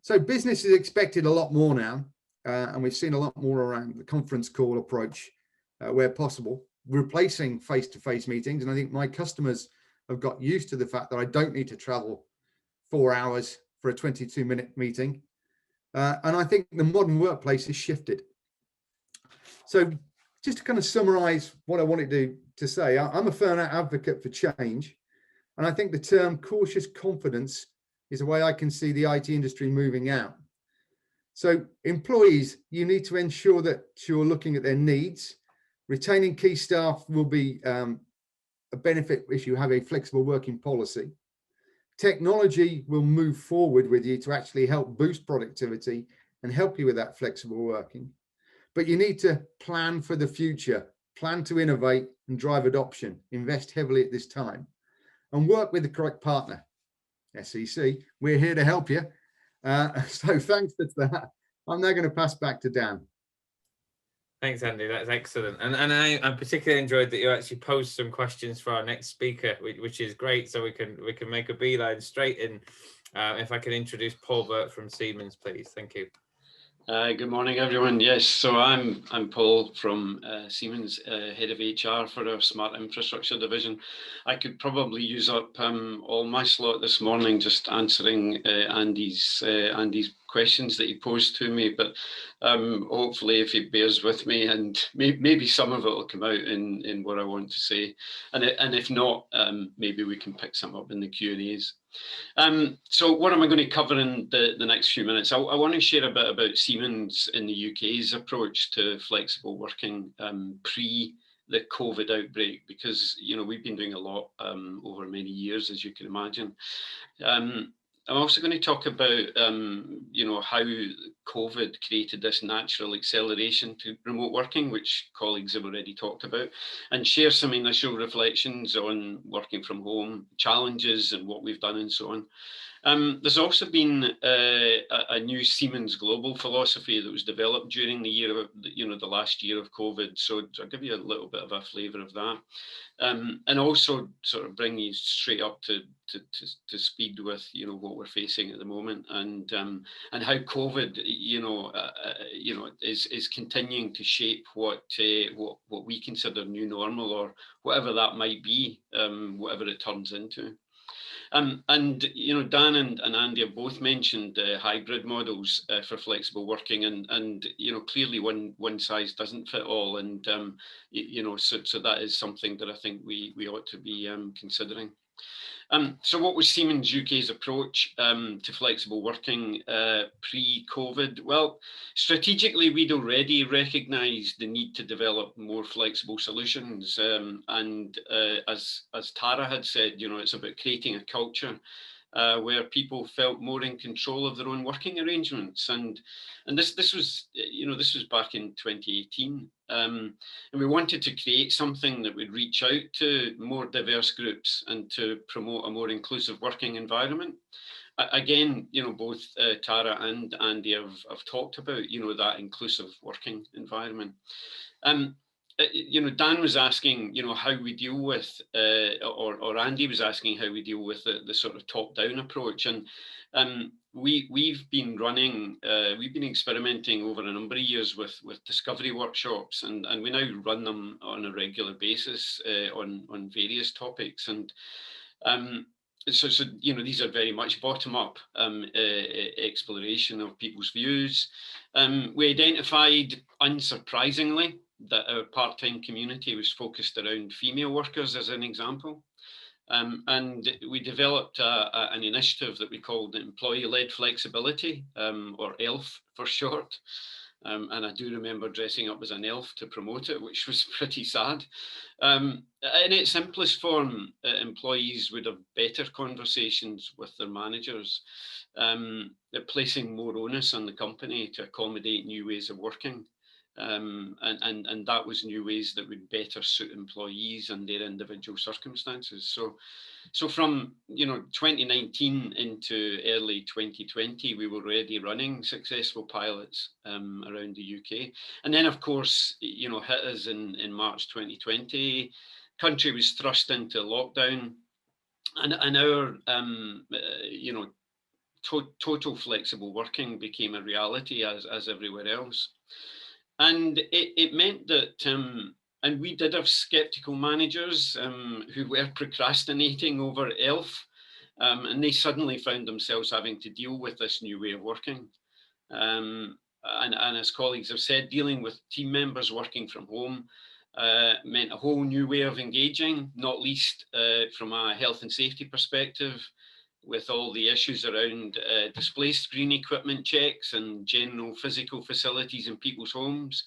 So business is expected a lot more now, and we've seen a lot more around the conference call approach where possible, replacing face-to-face meetings. And I think my customers have got used to the fact that I don't need to travel 4 hours for a 22-minute meeting. And I think the modern workplace has shifted. So just to kind of summarize what I wanted to say, I'm a firm advocate for change. And I think the term cautious confidence is the way I can see the IT industry moving out. So employees, you need to ensure that you're looking at their needs. Retaining key staff will be a benefit if you have a flexible working policy. Technology will move forward with you to actually help boost productivity and help you with that flexible working. But you need to plan for the future, plan to innovate and drive adoption, invest heavily at this time, and work with the correct partner. SEC, we're here to help you. So thanks for that. I'm now going to pass back to Dan. Thanks, Andy. That's excellent. And I particularly enjoyed that you actually posed some questions for our next speaker, which is great. So we can make a beeline straight in. If I can introduce Paul Burt from Siemens, please. Thank you. Good morning, everyone. Yes, so I'm Paul from Siemens, head of HR for our Smart Infrastructure division. I could probably use up all my slot this morning just answering Andy's questions that he posed to me, but hopefully if he bears with me, and maybe some of it will come out in what I want to say, and if not, maybe we can pick some up in the Q&As. So what am I going to cover in the next few minutes? I want to share a bit about Siemens in the UK's approach to flexible working pre the COVID outbreak, because we've been doing a lot over many years, as you can imagine. I'm also going to talk about how COVID created this natural acceleration to remote working, which colleagues have already talked about, and share some initial reflections on working from home, challenges and what we've done and so on. There's also been a new Siemens global philosophy that was developed during the year of, the last year of COVID. So I'll give you a little bit of a flavour of that, and also sort of bring you straight up to speed with what we're facing at the moment, and how COVID is continuing to shape what we consider new normal, or whatever that might be, whatever it turns into. Dan and Andy have both mentioned hybrid models for flexible working, and clearly one size doesn't fit all, and so that is something that I think we ought to be considering. So what was Siemens UK's approach to flexible working pre-COVID? Well, strategically, we'd already recognised the need to develop more flexible solutions. And as Tara had said, it's about creating a culture where people felt more in control of their own working arrangements. And this was back in 2018. And we wanted to create something that would reach out to more diverse groups and to promote a more inclusive working environment. Again, both Tara and Andy have talked about, that inclusive working environment. Dan was asking, how we deal with, or Andy was asking how we deal with the sort of top-down approach. And we've been experimenting over a number of years with discovery workshops, and we now run them on a regular basis on various topics. And so these are very much bottom-up exploration of people's views. We identified, unsurprisingly, that our part-time community was focused around female workers, as an example. And we developed an initiative that we called Employee-Led Flexibility, or ELF for short. And I do remember dressing up as an elf to promote it, which was pretty sad. In its simplest form, employees would have better conversations with their managers, placing more onus on the company to accommodate new ways of working. And that was new ways that would better suit employees and their individual circumstances. So from 2019 into early 2020, we were already running successful pilots around the UK. And then, of course, hit us in March 2020. country was thrust into lockdown, and our total flexible working became a reality as everywhere else. And it meant that, and we did have skeptical managers who were procrastinating over ELF, and they suddenly found themselves having to deal with this new way of working. And as colleagues have said, dealing with team members working from home meant a whole new way of engaging, not least from a health and safety perspective, with all the issues around display screen equipment checks and general physical facilities in people's homes.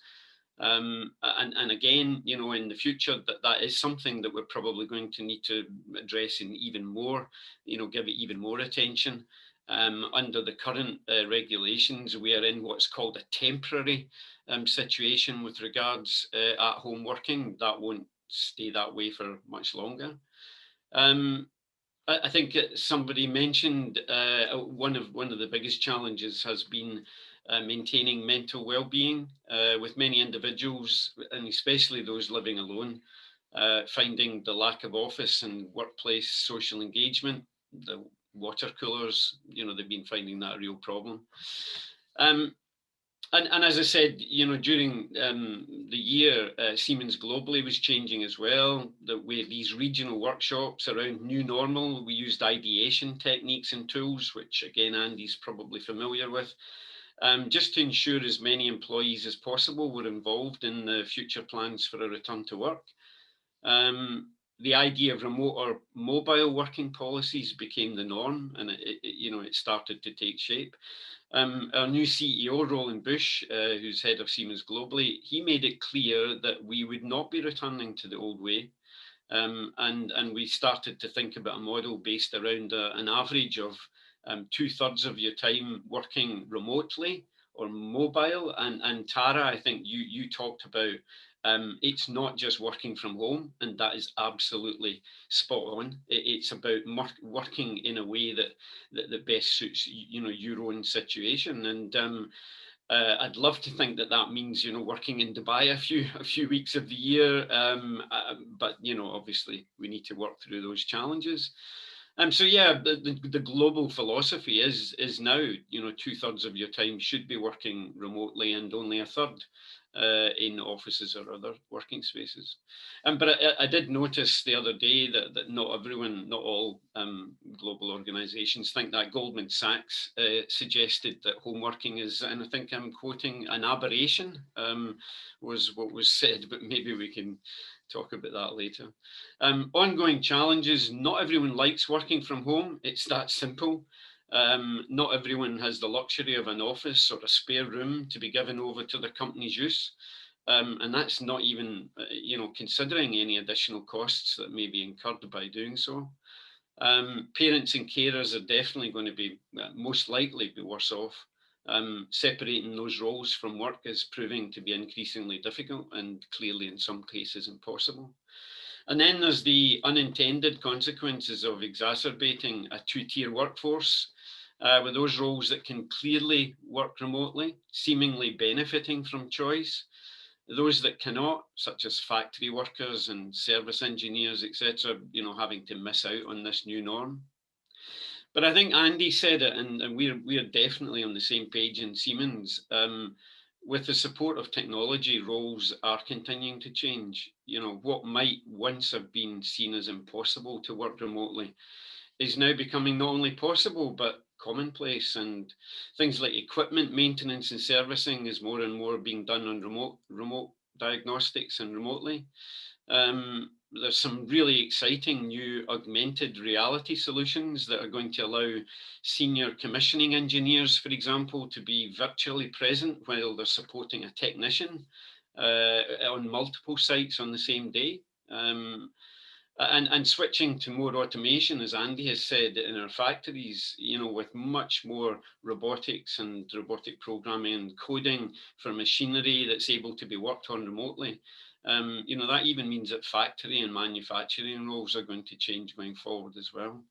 And again, in the future, that is something that we're probably going to need to address in even more, give it even more attention. Under the current regulations, we are in what's called a temporary situation with regards at home working. That won't stay that way for much longer. I think somebody mentioned one of the biggest challenges has been maintaining mental well-being with many individuals, and especially those living alone, finding the lack of office and workplace social engagement, the water coolers, they've been finding that a real problem. And as I said, during the year, Siemens globally was changing as well. The way these regional workshops around new normal, we used ideation techniques and tools, which again, Andy's probably familiar with, just to ensure as many employees as possible were involved in the future plans for a return to work. The idea of remote or mobile working policies became the norm, and it started to take shape. Our new CEO, Roland Bush, who's head of Siemens globally, he made it clear that we would not be returning to the old way. And we started to think about a model based around an average of 2/3 of your time working remotely or mobile. And Tara, I think you talked about it's not just working from home, and that is absolutely spot on. It's about working in a way that best suits your own situation. And I'd love to think that means working in Dubai a few weeks of the year, but obviously we need to work through those challenges. So yeah, the global philosophy is now 2/3 of your time should be working remotely, and only 1/3 in offices or other working spaces. But I did notice the other day that not all global organizations think that. Goldman Sachs suggested that home working is, and I think I'm quoting, an aberration, was what was said, but maybe we can talk about that later. Ongoing challenges. Not everyone likes working from home. It's that simple. Not everyone has the luxury of an office or a spare room to be given over to their company's use. And that's not even, considering any additional costs that may be incurred by doing so. Parents and carers are definitely going to be, most likely be worse off. Separating those roles from work is proving to be increasingly difficult and clearly in some cases impossible. And then there's the unintended consequences of exacerbating a two-tier workforce, with those roles that can clearly work remotely, seemingly benefiting from choice. Those that cannot, such as factory workers and service engineers, etc., having to miss out on this new norm. But I think Andy said it, and we're definitely on the same page in Siemens. With the support of technology, roles are continuing to change. What might once have been seen as impossible to work remotely is now becoming not only possible, but commonplace. And things like equipment maintenance and servicing is more and more being done on remote diagnostics and remotely. There's some really exciting new augmented reality solutions that are going to allow senior commissioning engineers, for example, to be virtually present while they're supporting a technician on multiple sites on the same day. And switching to more automation, as Andy has said, in our factories, with much more robotics and robotic programming and coding for machinery that's able to be worked on remotely. That even means that factory and manufacturing roles are going to change going forward as well.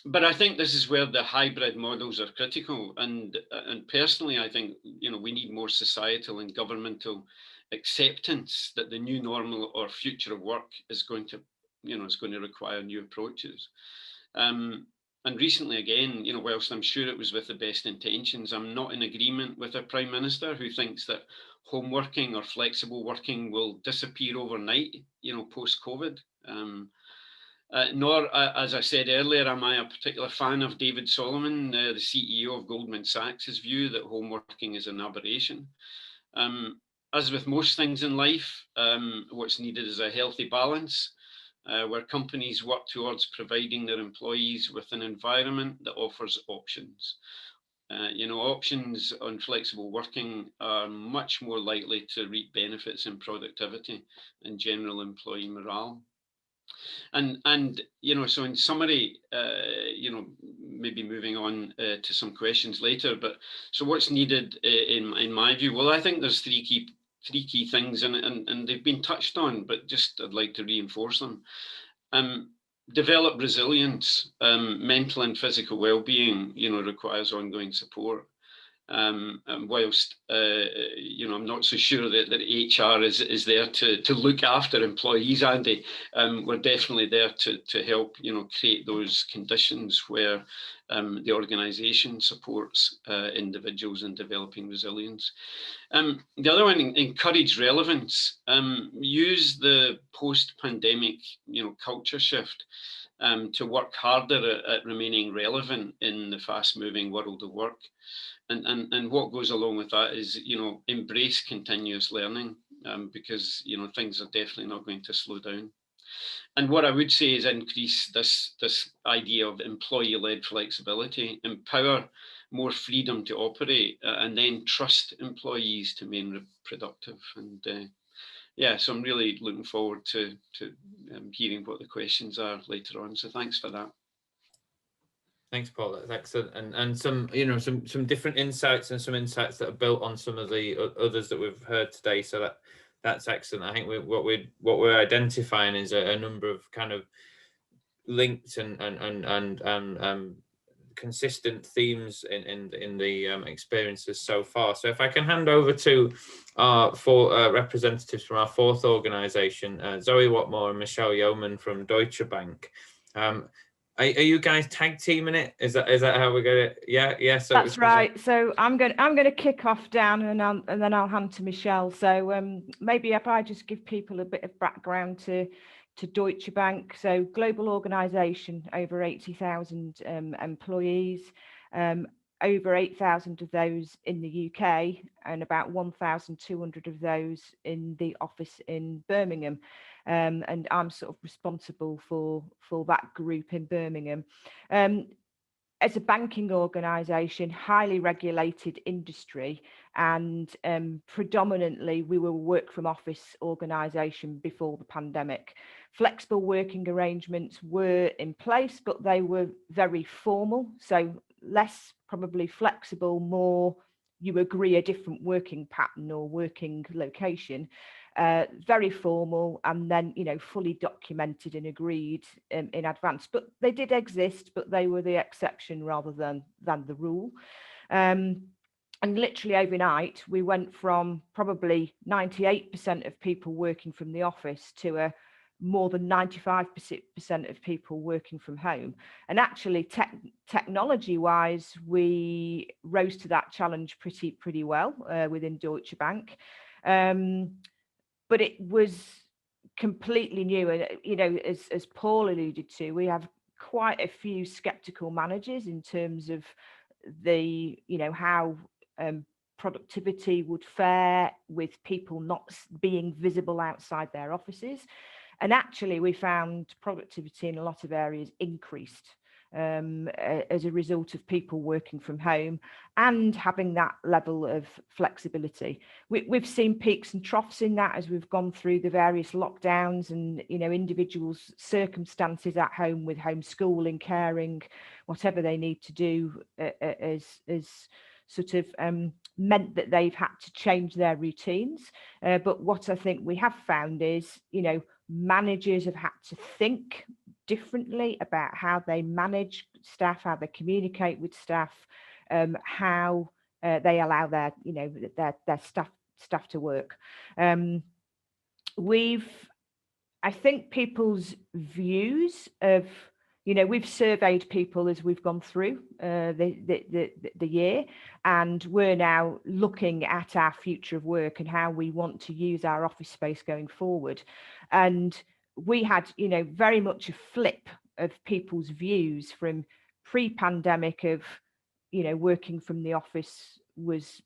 But I think this is where the hybrid models are critical. And personally, I think, we need more societal and governmental acceptance that the new normal or future of work is going to, is going to require new approaches. And recently, again, whilst I'm sure it was with the best intentions, I'm not in agreement with our Prime Minister, who thinks that home working or flexible working will disappear overnight, post-COVID. Nor, as I said earlier, am I a particular fan of David Solomon, the CEO of Goldman Sachs' view that home working is an aberration. As with most things in life, what's needed is a healthy balance, where companies work towards providing their employees with an environment that offers options. Options on flexible working are much more likely to reap benefits in productivity and general employee morale. And so in summary, maybe moving on to some questions later, but so what's needed in my view? Well, I think there's three key things, and they've been touched on, but just I'd like to reinforce them. Develop resilience. Mental and physical well-being, requires ongoing support. And whilst I'm not so sure that HR is there to look after employees, Andy, we're definitely there to help create those conditions where the organisation supports individuals in developing resilience. The other one, encourage relevance. Use the post-pandemic culture shift to work harder at remaining relevant in the fast-moving world of work. And what goes along with that is, embrace continuous learning, because, things are definitely not going to slow down. And what I would say is increase this idea of employee-led flexibility, empower more freedom to operate, and then trust employees to remain productive. And so I'm really looking forward to hearing what the questions are later on. So thanks for that. Thanks, Paul. That's excellent, and some some different insights and some insights that are built on some of the others that we've heard today. So that's excellent. I think what we're identifying is a number of kind of linked and consistent themes in the experiences so far. So if I can hand over to our four representatives from our fourth organisation, Zoe Watmore and Michelle Yeoman from Deutsche Bank. Are you guys tag teaming it? Is that how we're going to? Yeah. So that's right. So I'm going to kick off down, and then I'll hand to Michelle. So maybe if I just give people a bit of background to Deutsche Bank. So global organisation, over 80,000 employees, over 8,000 of those in the UK, and about 1,200 of those in the office in Birmingham. And I'm sort of responsible for that group in Birmingham. As a banking organisation, highly regulated industry, and predominantly we were a work from office organisation before the pandemic. Flexible working arrangements were in place, but they were very formal, so less probably flexible, more you agree a different working pattern or working location. Very formal, and then fully documented and agreed in advance. But they did exist, but they were the exception rather than the rule. And literally overnight, we went from probably 98% of people working from the office to more than 95% of people working from home. And actually, technology-wise, we rose to that challenge pretty well within Deutsche Bank. But it was completely new. And, as Paul alluded to, we have quite a few skeptical managers in terms of the, how productivity would fare with people not being visible outside their offices. And actually, we found productivity in a lot of areas increased as a result of people working from home and having that level of flexibility. We've seen peaks and troughs in that as we've gone through the various lockdowns and individuals' circumstances at home with homeschooling, caring, whatever they need to do as sort of meant that they've had to change their routines. But what I think we have found is, managers have had to think differently about how they manage staff, how they communicate with staff, how they allow their staff staff to work. I think people's views of, we've surveyed people as we've gone through the year, and we're now looking at our future of work and how we want to use our office space going forward. And we had, very much a flip of people's views from pre-pandemic of, working from the office was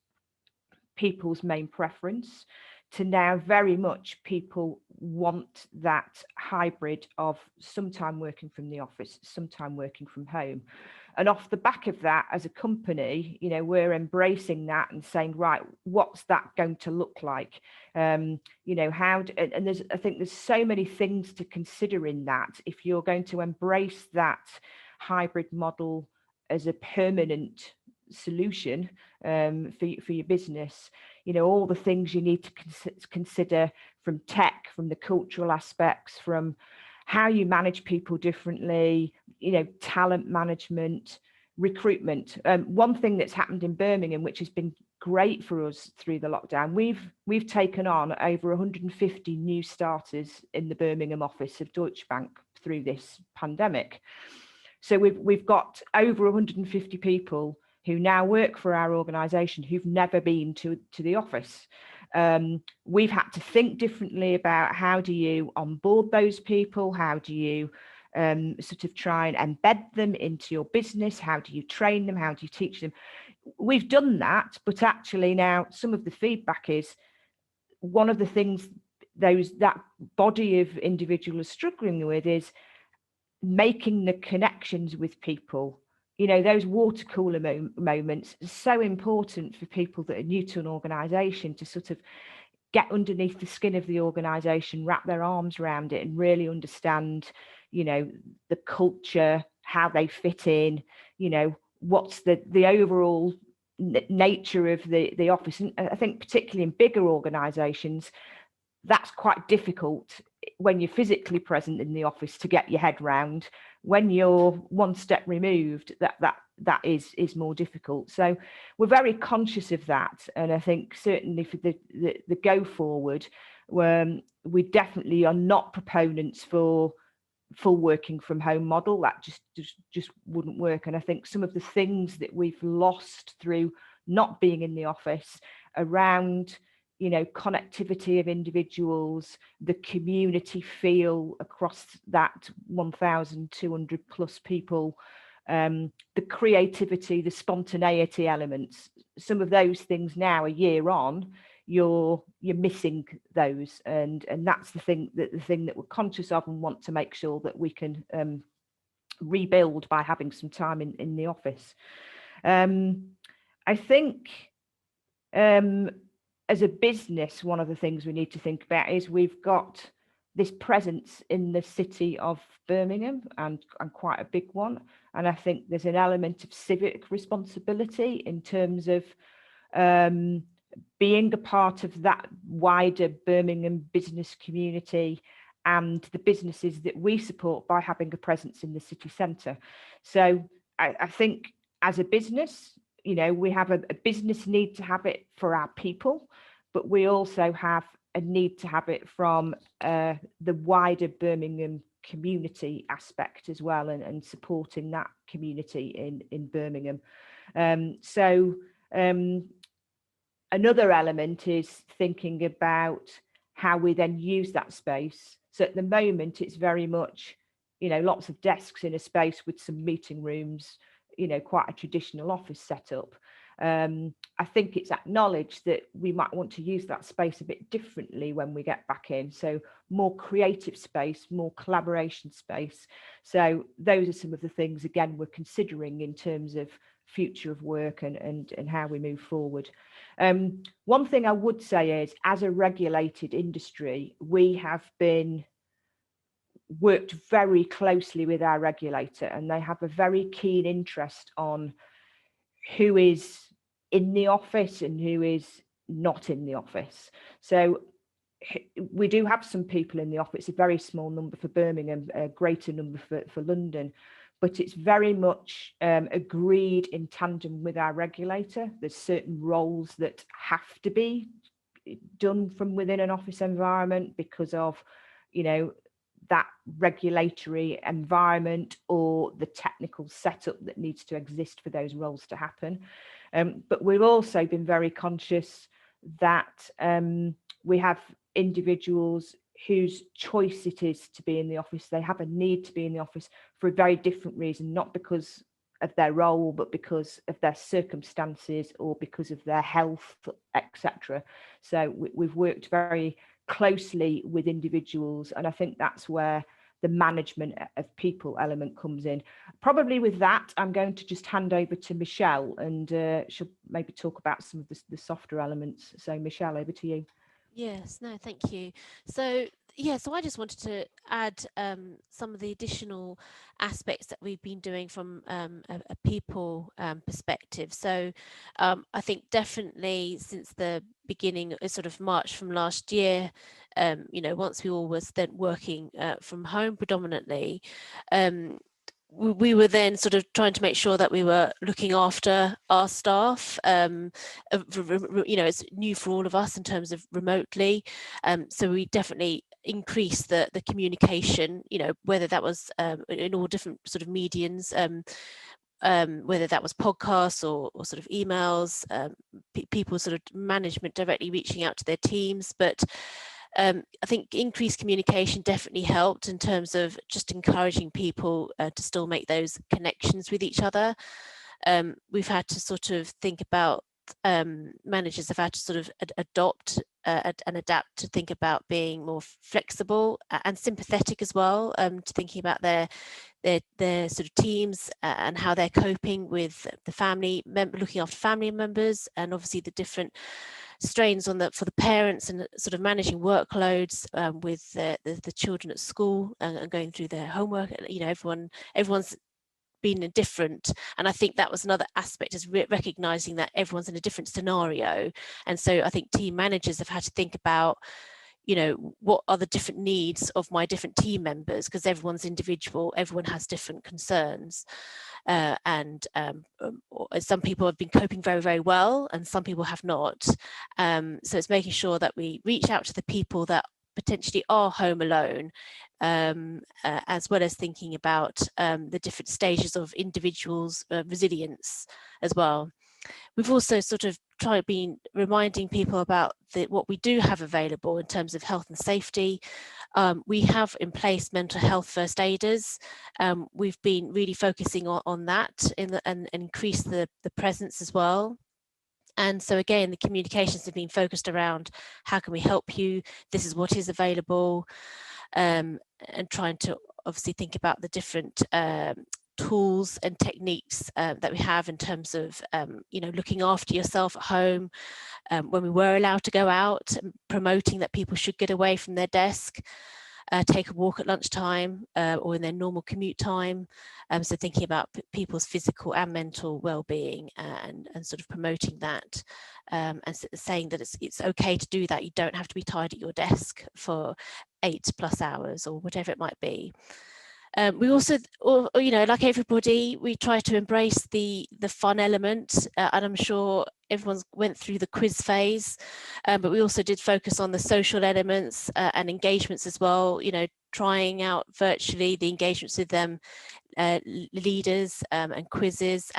people's main preference, to now very much people want that hybrid of sometime working from the office, sometime working from home. And off the back of that, as a company, we're embracing that and saying, right, what's that going to look like? And I think there's so many things to consider in that. If you're going to embrace that hybrid model as a permanent solution for your business, all the things you need to consider, from tech, from the cultural aspects, from how you manage people differently, talent management, recruitment. One thing that's happened in Birmingham, which has been great for us through the lockdown, we've taken on over 150 new starters in the Birmingham office of Deutsche Bank through this pandemic. So we've got over 150 people who now work for our organisation who've never been to the office. We've had to think differently about how do you onboard those people, how do you sort of try and embed them into your business, how do you train them, how do you teach them. We've done that, but actually now some of the feedback is one of the things that body of individuals are struggling with is making the connections with people. Those water cooler moments are so important for people that are new to an organisation to sort of get underneath the skin of the organisation, wrap their arms around it and really understand, the culture, how they fit in, what's the overall nature of the office. And I think particularly in bigger organisations, that's quite difficult when you're physically present in the office to get your head round. When you're one step removed, that is more difficult. So we're very conscious of that, and I think certainly for the go forward, we definitely are not proponents for full working from home model. That just wouldn't work. And I think some of the things that we've lost through not being in the office around connectivity of individuals, the community feel across that 1,200 plus people, the creativity, the spontaneity elements, some of those things now a year on, you're missing those, and that's the thing that we're conscious of and want to make sure that we can rebuild by having some time in the office. I think as a business, one of the things we need to think about is we've got this presence in the city of Birmingham, and quite a big one. And I think there's an element of civic responsibility in terms of being a part of that wider Birmingham business community and the businesses that we support by having a presence in the city centre. So I think as a business, we have a business need to have it for our people, but we also have a need to have it from the wider Birmingham community aspect as well, and supporting that community in Birmingham. Another element is thinking about how we then use that space. So at the moment, it's very much, lots of desks in a space with some meeting rooms, quite a traditional office setup. I think it's acknowledged that we might want to use that space a bit differently when we get back in. So more creative space, more collaboration space. So those are some of the things, again, we're considering in terms of future of work and how we move forward. One thing I would say is, as a regulated industry, we have worked very closely with our regulator, and they have a very keen interest on who is in the office and who is not in the office. So we do have some people in the office, a very small number for Birmingham, a greater number for London, but it's very much agreed in tandem with our regulator. There's certain roles that have to be done from within an office environment because of, you know, that regulatory environment or the technical setup that needs to exist for those roles to happen. But we've also been very conscious that we have individuals whose choice it is to be in the office. They have a need to be in the office for a very different reason, not because of their role, but because of their circumstances or because of their health, etc. So we've worked very closely with individuals, and I think that's where the management of people element comes in. Probably with that, I'm going to just hand over to Michelle, and she'll maybe talk about some of the softer elements. So Michelle, over to you. Yes, no, thank you. So yeah, so I just wanted to add some of the additional aspects that we've been doing from a people perspective. So I think definitely since the beginning, sort of March from last year, you know, once we all was then working from home predominantly, we were then sort of trying to make sure that we were looking after our staff. You know, it's new for all of us in terms of remotely. So we definitely increased the communication, you know, whether that was in all different sort of mediums, whether that was podcasts or sort of emails, people sort of management directly reaching out to their teams. But I think increased communication definitely helped in terms of just encouraging people to still make those connections with each other. We've had to sort of think about, managers have had to sort of adopt and adapt to think about being more flexible and sympathetic as well, to thinking about their sort of teams and how they're coping with the family looking after family members, and obviously the different strains on for the parents, and sort of managing workloads with the children at school and going through their homework. You know, everyone's been different, and I think that was another aspect, is recognizing that everyone's in a different scenario. And so I think team managers have had to think about, you know, what are the different needs of my different team members, because everyone's individual, everyone has different concerns, and some people have been coping very, very well, and some people have not. So it's making sure that we reach out to the people that potentially are home alone, as well as thinking about the different stages of individuals' resilience as well. We've also sort of been reminding people about what we do have available in terms of health and safety. We have in place mental health first aiders. We've been really focusing on that and increase the presence as well. And so again, the communications have been focused around how can we help you? This is what is available, and trying to obviously think about the different tools and techniques that we have in terms of, you know, looking after yourself at home. When we were allowed to go out, promoting that people should get away from their desk, take a walk at lunchtime or in their normal commute time. So thinking about people's physical and mental well-being, and sort of promoting that, and saying that it's okay to do that. You don't have to be tied at your desk for 8+ hours or whatever it might be. We also, you know, like everybody, we try to embrace the fun element, and I'm sure everyone's went through the quiz phase, but we also did focus on the social elements and engagements as well, you know, trying out virtually the engagements with them, leaders and quizzes.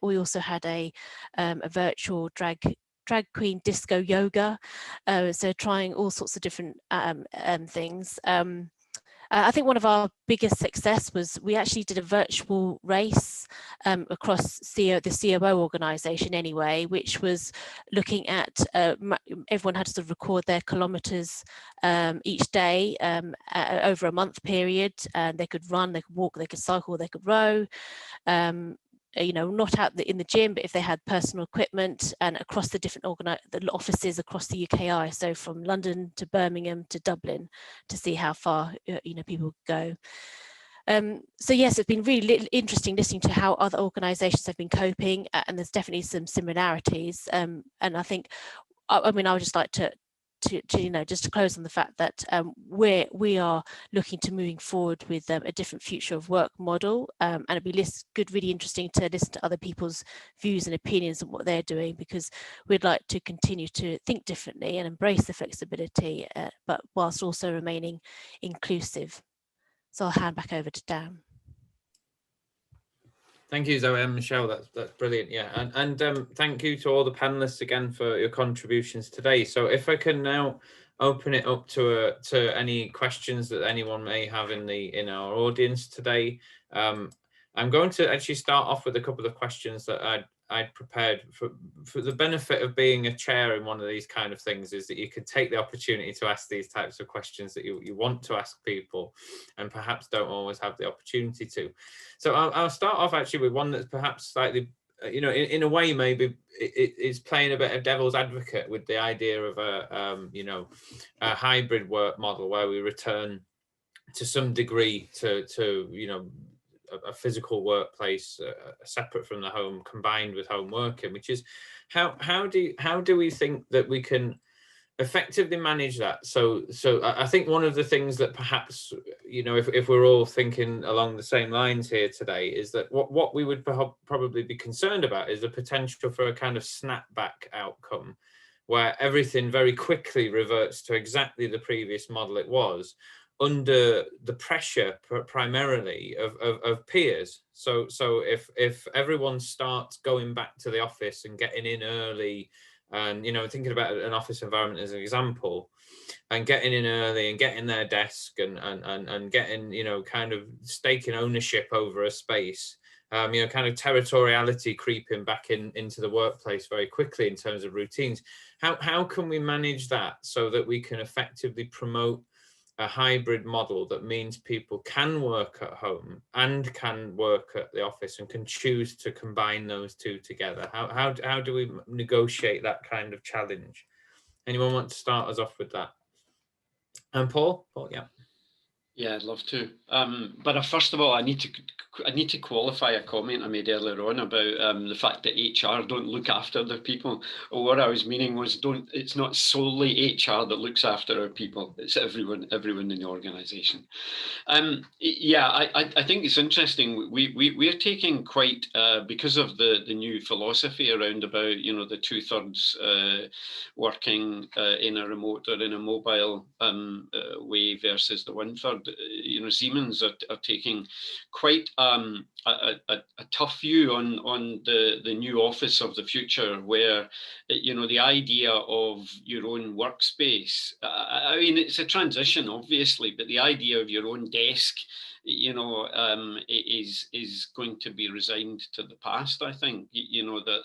We also had a virtual drag queen disco yoga, so trying all sorts of different things. I think one of our biggest success was we actually did a virtual race across the COO organisation anyway, which was looking at everyone had to sort of record their kilometres each day over a month period, and they could run, they could walk, they could cycle, they could row. You know, not out in the gym, but if they had personal equipment, and across the different the offices across the UKI, so from London to Birmingham to Dublin, to see how far you know people go. So yes, it's been really interesting listening to how other organisations have been coping, and there's definitely some similarities. And I think, I mean, I would just like to just to close on the fact that we are looking to moving forward with a different future of work model, and it'd be really interesting to listen to other people's views and opinions on what they're doing, because we'd like to continue to think differently and embrace the flexibility, but whilst also remaining inclusive. So I'll hand back over to Dan. Thank you, Zoe and Michelle. That's brilliant. Yeah, and thank you to all the panelists again for your contributions today. So if I can now open it up to any questions that anyone may have in our audience today. I'm going to actually start off with a couple of questions that I'd prepared for the benefit of being a chair in one of these kind of things, is that you can take the opportunity to ask these types of questions that you want to ask people and perhaps don't always have the opportunity to. So I'll start off actually with one that's perhaps slightly, in a way, maybe it's playing a bit of devil's advocate with the idea of a hybrid work model where we return to some degree to a physical workplace separate from the home, combined with home working, which is how do we think that we can effectively manage that? So I think one of the things that perhaps, if we're all thinking along the same lines here today, is that what we would probably be concerned about is the potential for a kind of snapback outcome where everything very quickly reverts to exactly the previous model it was, under the pressure primarily of peers. So if everyone starts going back to the office and getting in early, and thinking about an office environment as an example, and getting in early and getting their desk and getting kind of staking ownership over a space, kind of territoriality creeping back into the workplace very quickly in terms of routines. How can we manage that so that we can effectively promote a hybrid model that means people can work at home and can work at the office and can choose to combine those two together? How do we negotiate that kind of challenge? Anyone want to start us off with that? And Paul, yeah. Yeah, I'd love to. But first of all, I need to qualify a comment I made earlier on about the fact that HR don't look after their people. Or what I was meaning was, it's not solely HR that looks after our people. It's everyone in the organisation. Yeah, I think it's interesting. We're taking quite because of the new philosophy around about the 2/3 working in a remote or in a mobile way versus the 1/3. Siemens are taking quite a tough view on the new office of the future, where the idea of your own workspace. I mean, it's a transition, obviously, but the idea of your own desk, is going to be resigned to the past. I think that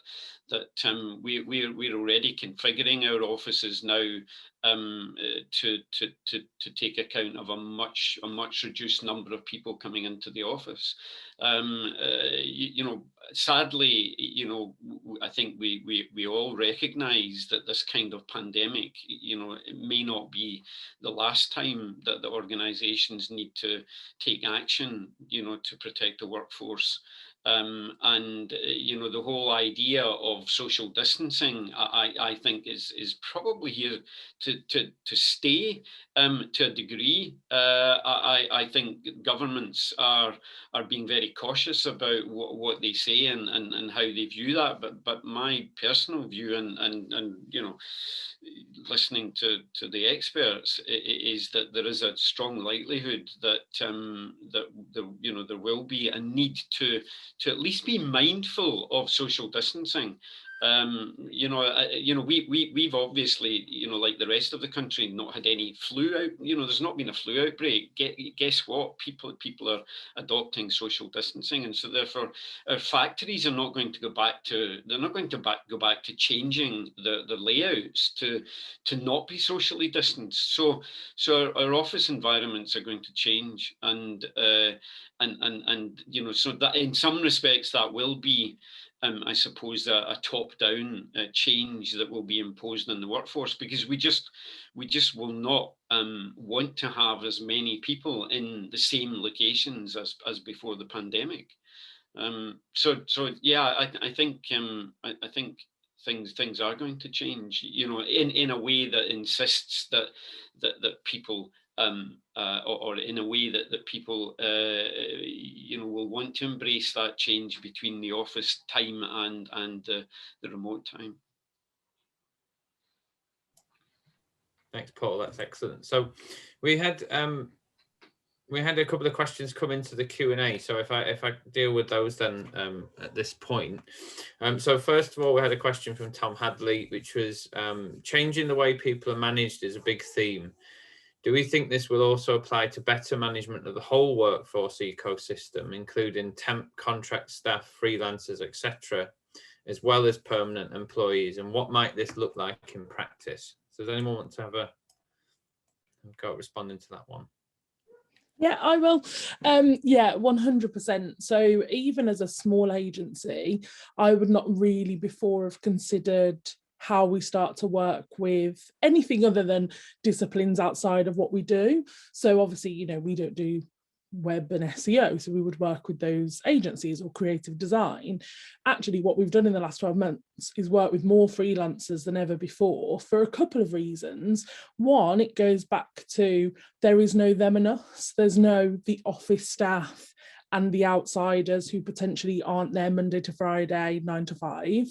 we're already configuring our offices now to take account of a much reduced number of people coming into the office. Sadly, I think we all recognise that this kind of pandemic, it may not be the last time that the organisations need to take action, to protect the workforce. And the whole idea of social distancing, I think is probably here to stay to a degree. I think governments are being very cautious about what they say and how they view that. But my personal view and listening to the experts is that there is a strong likelihood that there will be a need to at least be mindful of social distancing. We've obviously, like the rest of the country, not had any flu out. There's not been a flu outbreak. Guess what? People are adopting social distancing, and so therefore our factories are not going to go back to. They're not going to go back to changing the layouts to not be socially distanced. So our office environments are going to change, and so that in some respects that will be. I suppose a top-down change that will be imposed on the workforce, because we just will not want to have as many people in the same locations as before the pandemic. So yeah, I think things are going to change, you know, in a way that insists that people or in a way that people you know, will want to embrace that change between the office time and the remote time. Thanks, Paul. That's excellent. So we had a couple of questions come into the Q&A. So if I deal with those then at this point. So first of all, we had a question from Tom Hadley, which was changing the way people are managed is a big theme. Do we think this will also apply to better management of the whole workforce ecosystem, including temp, contract staff, freelancers, etc., as well as permanent employees? And what might this look like in practice? So does anyone want to have a go at responding to that one? Yeah, I will. Yeah, 100%. So even as a small agency, I would not really before have considered how we start to work with anything other than disciplines outside of what we do. So obviously, you know, we don't do web and SEO, so we would work with those agencies or creative design. Actually, what we've done in the last 12 months is work with more freelancers than ever before for a couple of reasons. One, it goes back to there is no them and us. There's no the office staff and the outsiders who potentially aren't there Monday to Friday, 9 to 5.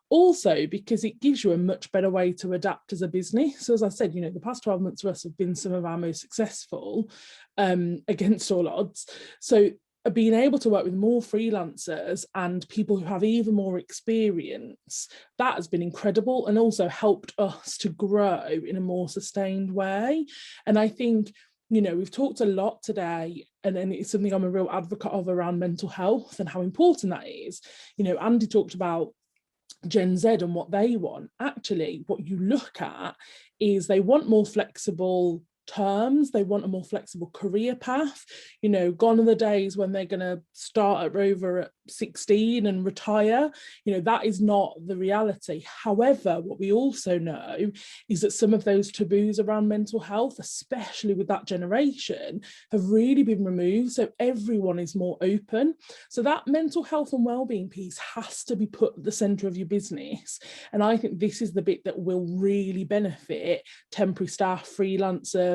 Also, because it gives you a much better way to adapt as a business. So as I said, you know, the past 12 months for us have been some of our most successful against all odds. So being able to work with more freelancers and people who have even more experience, that has been incredible and also helped us to grow in a more sustained way. And I think, you know, we've talked a lot today, and it's something I'm a real advocate of around mental health and how important that is. You know, Andy talked about Gen Z and what they want. Actually, what you look at is they want more flexible terms, they want a more flexible career path. You know, gone are the days when they're going to start over at 16 and retire. You know, that is not the reality. However, what we also know is that some of those taboos around mental health, especially with that generation, have really been removed. So everyone is more open. So that mental health and wellbeing piece has to be put at the centre of your business. And I think this is the bit that will really benefit temporary staff, freelancers,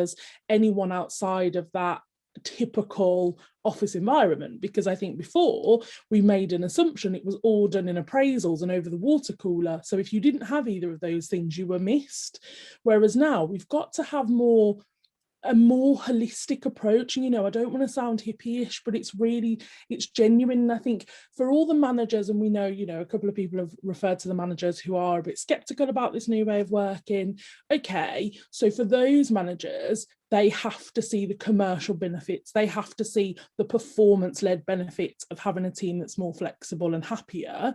anyone outside of that typical office environment, because I think before we made an assumption it was all done in appraisals and over the water cooler. So if you didn't have either of those things, you were missed. Whereas now we've got to have a more holistic approach. And, you know, I don't want to sound hippie-ish, but it's genuine. And I think for all the managers, and we know, you know, a couple of people have referred to the managers who are a bit skeptical about this new way of working. Okay, so for those managers, they have to see the commercial benefits. They have to see the performance-led benefits of having a team that's more flexible and happier.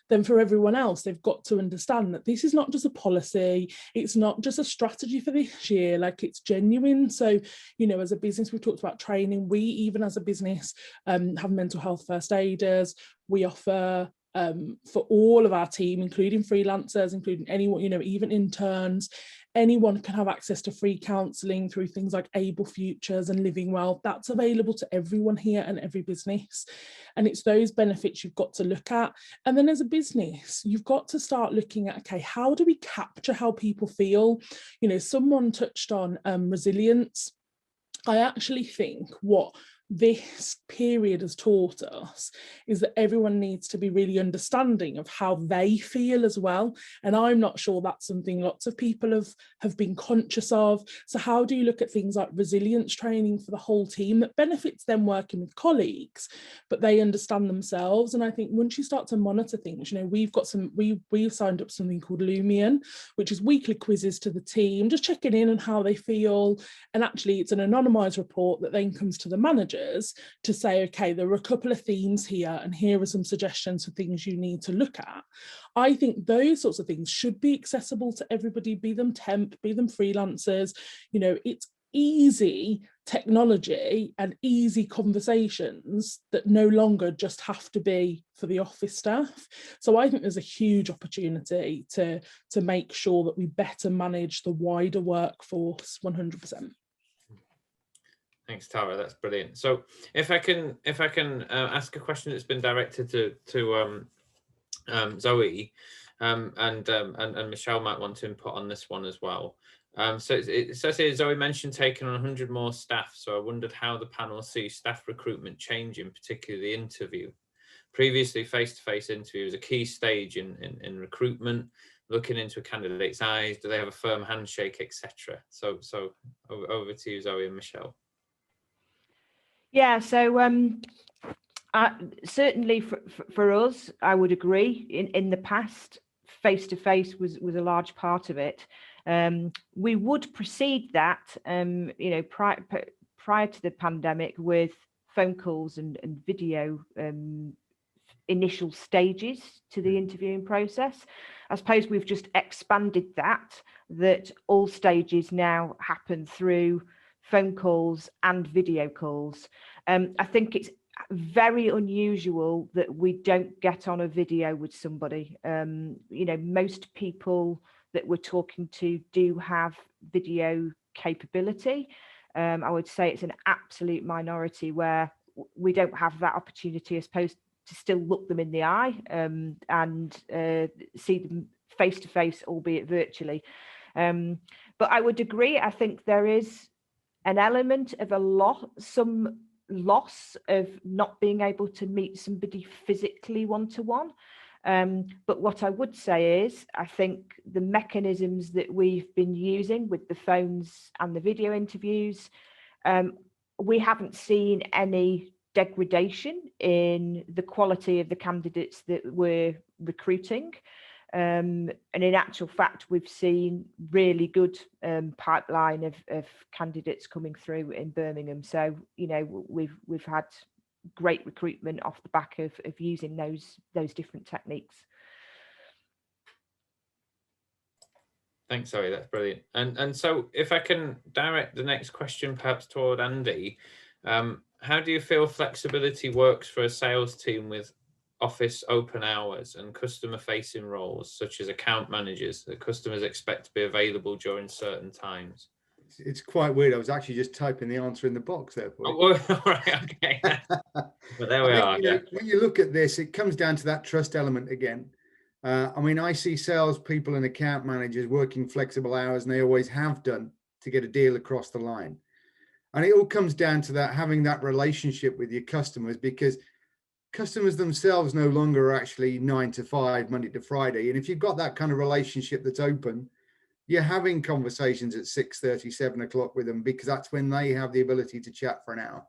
Then for everyone else, they've got to understand that this is not just a policy. It's not just a strategy for this year, like it's genuine. So, you know, as a business, we've talked about training. We, even as a business, have mental health first aiders. We offer for all of our team, including freelancers, including anyone, you know, even interns, anyone can have access to free counselling through things like Able Futures and Living Well. That's available to everyone here and every business. And it's those benefits you've got to look at. And then as a business, you've got to start looking at, okay, how do we capture how people feel? You know, someone touched on resilience. I actually think what this period has taught us is that everyone needs to be really understanding of how they feel as well. And I'm not sure that's something lots of people have been conscious of. So how do you look at things like resilience training for the whole team that benefits them working with colleagues, but they understand themselves? And I think once you start to monitor things, you know, we've signed up something called Lumion, which is weekly quizzes to the team, just checking in on how they feel. And actually it's an anonymized report that then comes to the manager to say, okay, there are a couple of themes here, and here are some suggestions for things you need to look at. I think those sorts of things should be accessible to everybody, be them temp, be them freelancers. You know, it's easy technology and easy conversations that no longer just have to be for the office staff. So I think there's a huge opportunity to make sure that we better manage the wider workforce 100%. Thanks, Tara. That's brilliant. So if I can ask a question that's been directed to Zoe, and Michelle might want to input on this one as well. So it says here, Zoe mentioned taking on 100 more staff. So I wondered how the panel sees staff recruitment changing, particularly the interview. Previously, face-to-face interview was a key stage in recruitment, looking into a candidate's eyes, do they have a firm handshake, etc. So over to you, Zoe and Michelle. Yeah, so certainly for us, I would agree. In the past, face-to-face was a large part of it. We would precede that, prior to the pandemic, with phone calls and video initial stages to the interviewing process. I suppose we've just expanded that all stages now happen through phone calls and video calls. I think it's very unusual that we don't get on a video with somebody. Most people that we're talking to do have video capability. I would say it's an absolute minority where we don't have that opportunity, I suppose, to still look them in the eye and see them face to face, albeit virtually. But I would agree. I think there is an element of some loss of not being able to meet somebody physically one-to-one. But what I would say is, I think the mechanisms that we've been using with the phones and the video interviews, we haven't seen any degradation in the quality of the candidates that we're recruiting. And in actual fact, we've seen really good pipeline of candidates coming through in Birmingham. So, we've had great recruitment off the back of using those different techniques. Thanks, Zoe, that's brilliant. And so if I can direct the next question perhaps toward Andy, how do you feel flexibility works for a sales team with office open hours and customer facing roles such as account managers that customers expect to be available during certain times? It's quite weird. I was actually just typing the answer in the box there for you. Oh, all right, okay. Well, there we are. When you look at this, it comes down to that trust element again. I see salespeople and account managers working flexible hours, and they always have done, to get a deal across the line. And it all comes down to that, having that relationship with your customers, because customers themselves no longer are actually 9 to 5, Monday to Friday. And if you've got that kind of relationship that's open, you're having conversations at 6:30, 7 o'clock with them, because that's when they have the ability to chat for an hour.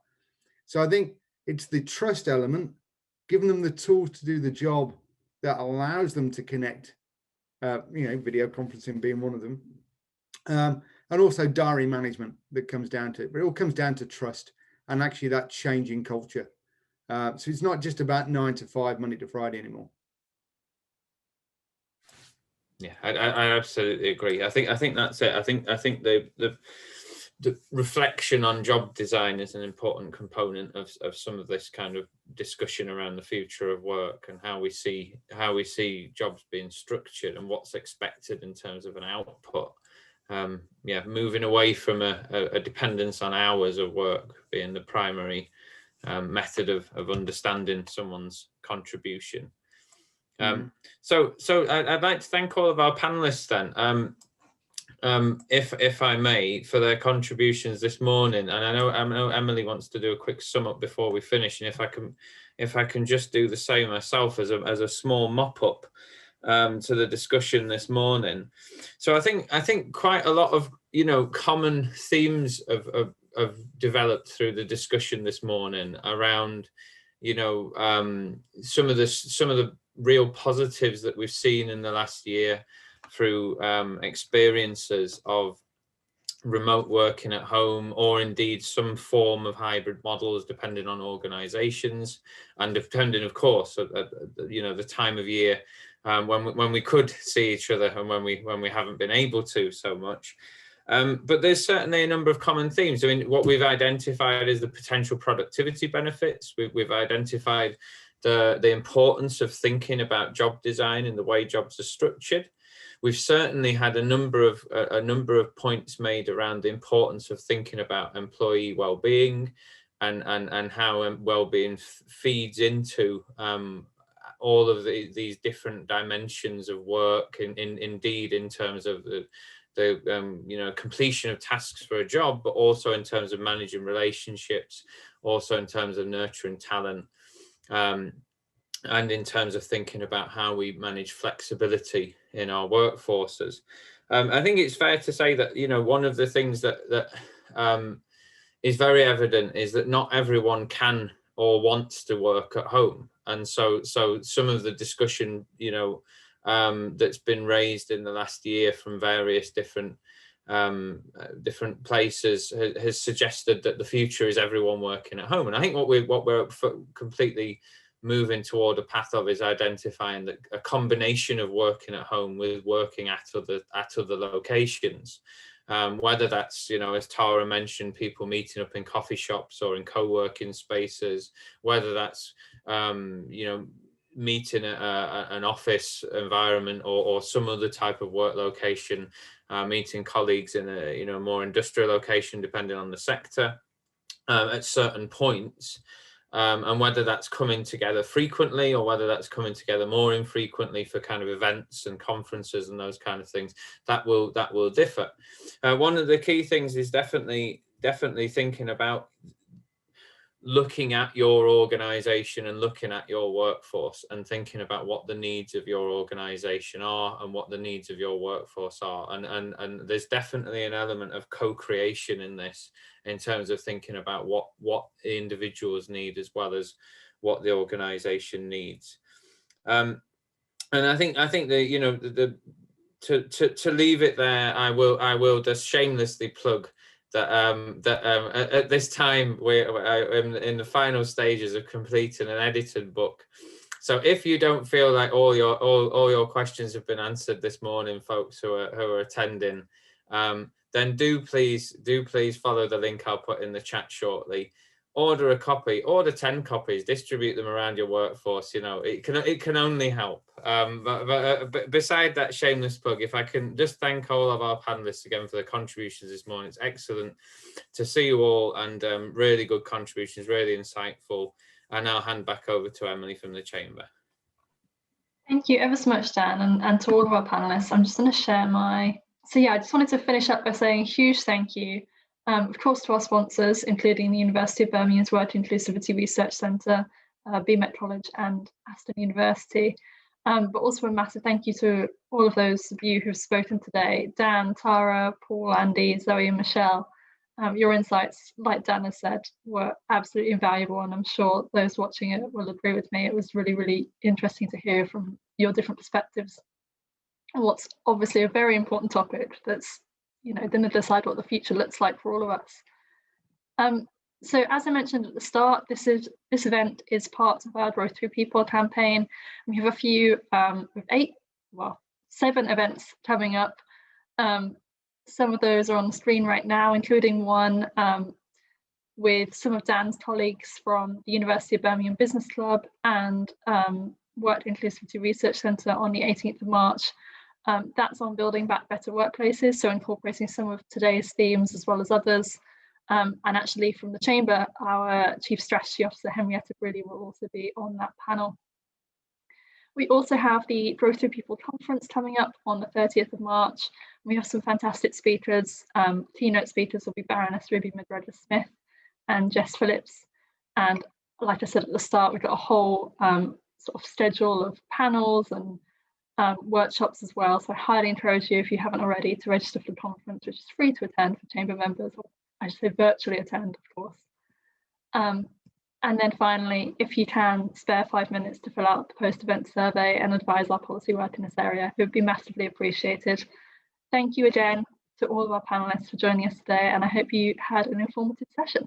So I think it's the trust element, giving them the tools to do the job that allows them to connect, video conferencing being one of them. And also diary management that comes down to it. But it all comes down to trust and actually that changing culture. So it's not just about 9 to 5, Monday to Friday anymore. Yeah, I absolutely agree. I think that's it. I think the reflection on job design is an important component of some of this kind of discussion around the future of work and how we see jobs being structured and what's expected in terms of an output. Moving away from a dependence on hours of work being the primary method of understanding someone's contribution. So I'd like to thank all of our panelists then, if I may, for their contributions this morning. And I know Emily wants to do a quick sum up before we finish, and if I can just do the same myself as a small mop up to the discussion this morning. So I think quite a lot of common themes have developed through the discussion this morning around some of the real positives that we've seen in the last year through experiences of remote working at home, or indeed some form of hybrid models, depending on organizations and depending, of course, at the time of year when we could see each other and when we haven't been able to so much. But there's certainly a number of common themes. I mean, what we've identified is the potential productivity benefits. We've identified the importance of thinking about job design and the way jobs are structured. We've certainly had a number of points made around the importance of thinking about employee well-being and how well-being feeds into all of these different dimensions of work, indeed in terms of the completion of tasks for a job, but also in terms of managing relationships, also in terms of nurturing talent, and in terms of thinking about how we manage flexibility in our workforces. I think it's fair to say that, one of the things that is very evident is that not everyone can or wants to work at home. And so some of the discussion, that's been raised in the last year from various different places has suggested that the future is everyone working at home. And I think what we're completely moving toward a path of is identifying that a combination of working at home with working at other locations, whether that's, as Tara mentioned, people meeting up in coffee shops or in co-working spaces, whether that's meeting at an office environment or some other type of work location, meeting colleagues in a more industrial location, depending on the sector, at certain points. And whether that's coming together frequently or whether that's coming together more infrequently for kind of events and conferences and those kind of things, that will differ. One of the key things is definitely thinking about looking at your organization and looking at your workforce and thinking about what the needs of your organization are and what the needs of your workforce are. And there's definitely an element of co-creation in this, in terms of thinking about what the individuals need as well as what the organization needs. And I think that, to leave it there, I will just shamelessly plug that at this time we're in the final stages of completing an edited book. So if you don't feel like all your questions have been answered this morning, folks who are attending, then do please follow the link I'll put in the chat shortly. Order a copy, order 10 copies, distribute them around your workforce. It can only help. But beside that shameless plug, if I can just thank all of our panelists again for the contributions this morning. It's excellent to see you all, and really good contributions, really insightful. And I'll hand back over to Emily from the chamber. Thank you ever so much, Dan, and to all of our panelists. I'm just going to share my... So yeah, I just wanted to finish up by saying a huge thank you, of course, to our sponsors, including the University of Birmingham's Work Inclusivity Research Centre, BMET College and Aston University, but also a massive thank you to all of those of you who have spoken today: Dan, Tara, Paul, Andy, Zoe and Michelle. Your insights, like Dan has said, were absolutely invaluable, and I'm sure those watching it will agree with me. It was really, really interesting to hear from your different perspectives on what's obviously a very important topic that's, going to decide what the future looks like for all of us. So as I mentioned at the start, this event is part of our Growth Through People campaign. We have a few, with 7 events coming up. Some of those are on the screen right now, including one with some of Dan's colleagues from the University of Birmingham Business Club and Work Inclusivity Research Centre on the 18th of March. That's on building back better workplaces, so incorporating some of today's themes as well as others. And actually from the Chamber, our Chief Strategy Officer, Henrietta Briley, will also be on that panel. We also have the Growth Through People conference coming up on the 30th of March. We have some fantastic speakers. Keynote speakers will be Baroness Ruby McGregor-Smith and Jess Phillips. And like I said at the start, we've got a whole sort of schedule of panels and workshops as well. So I highly encourage you, if you haven't already, to register for the conference, which is free to attend for Chamber members, or I should say virtually attend, of course. And then finally, if you can spare 5 minutes to fill out the post-event survey and advise our policy work in this area, it would be massively appreciated. Thank you again to all of our panelists for joining us today, and I hope you had an informative session.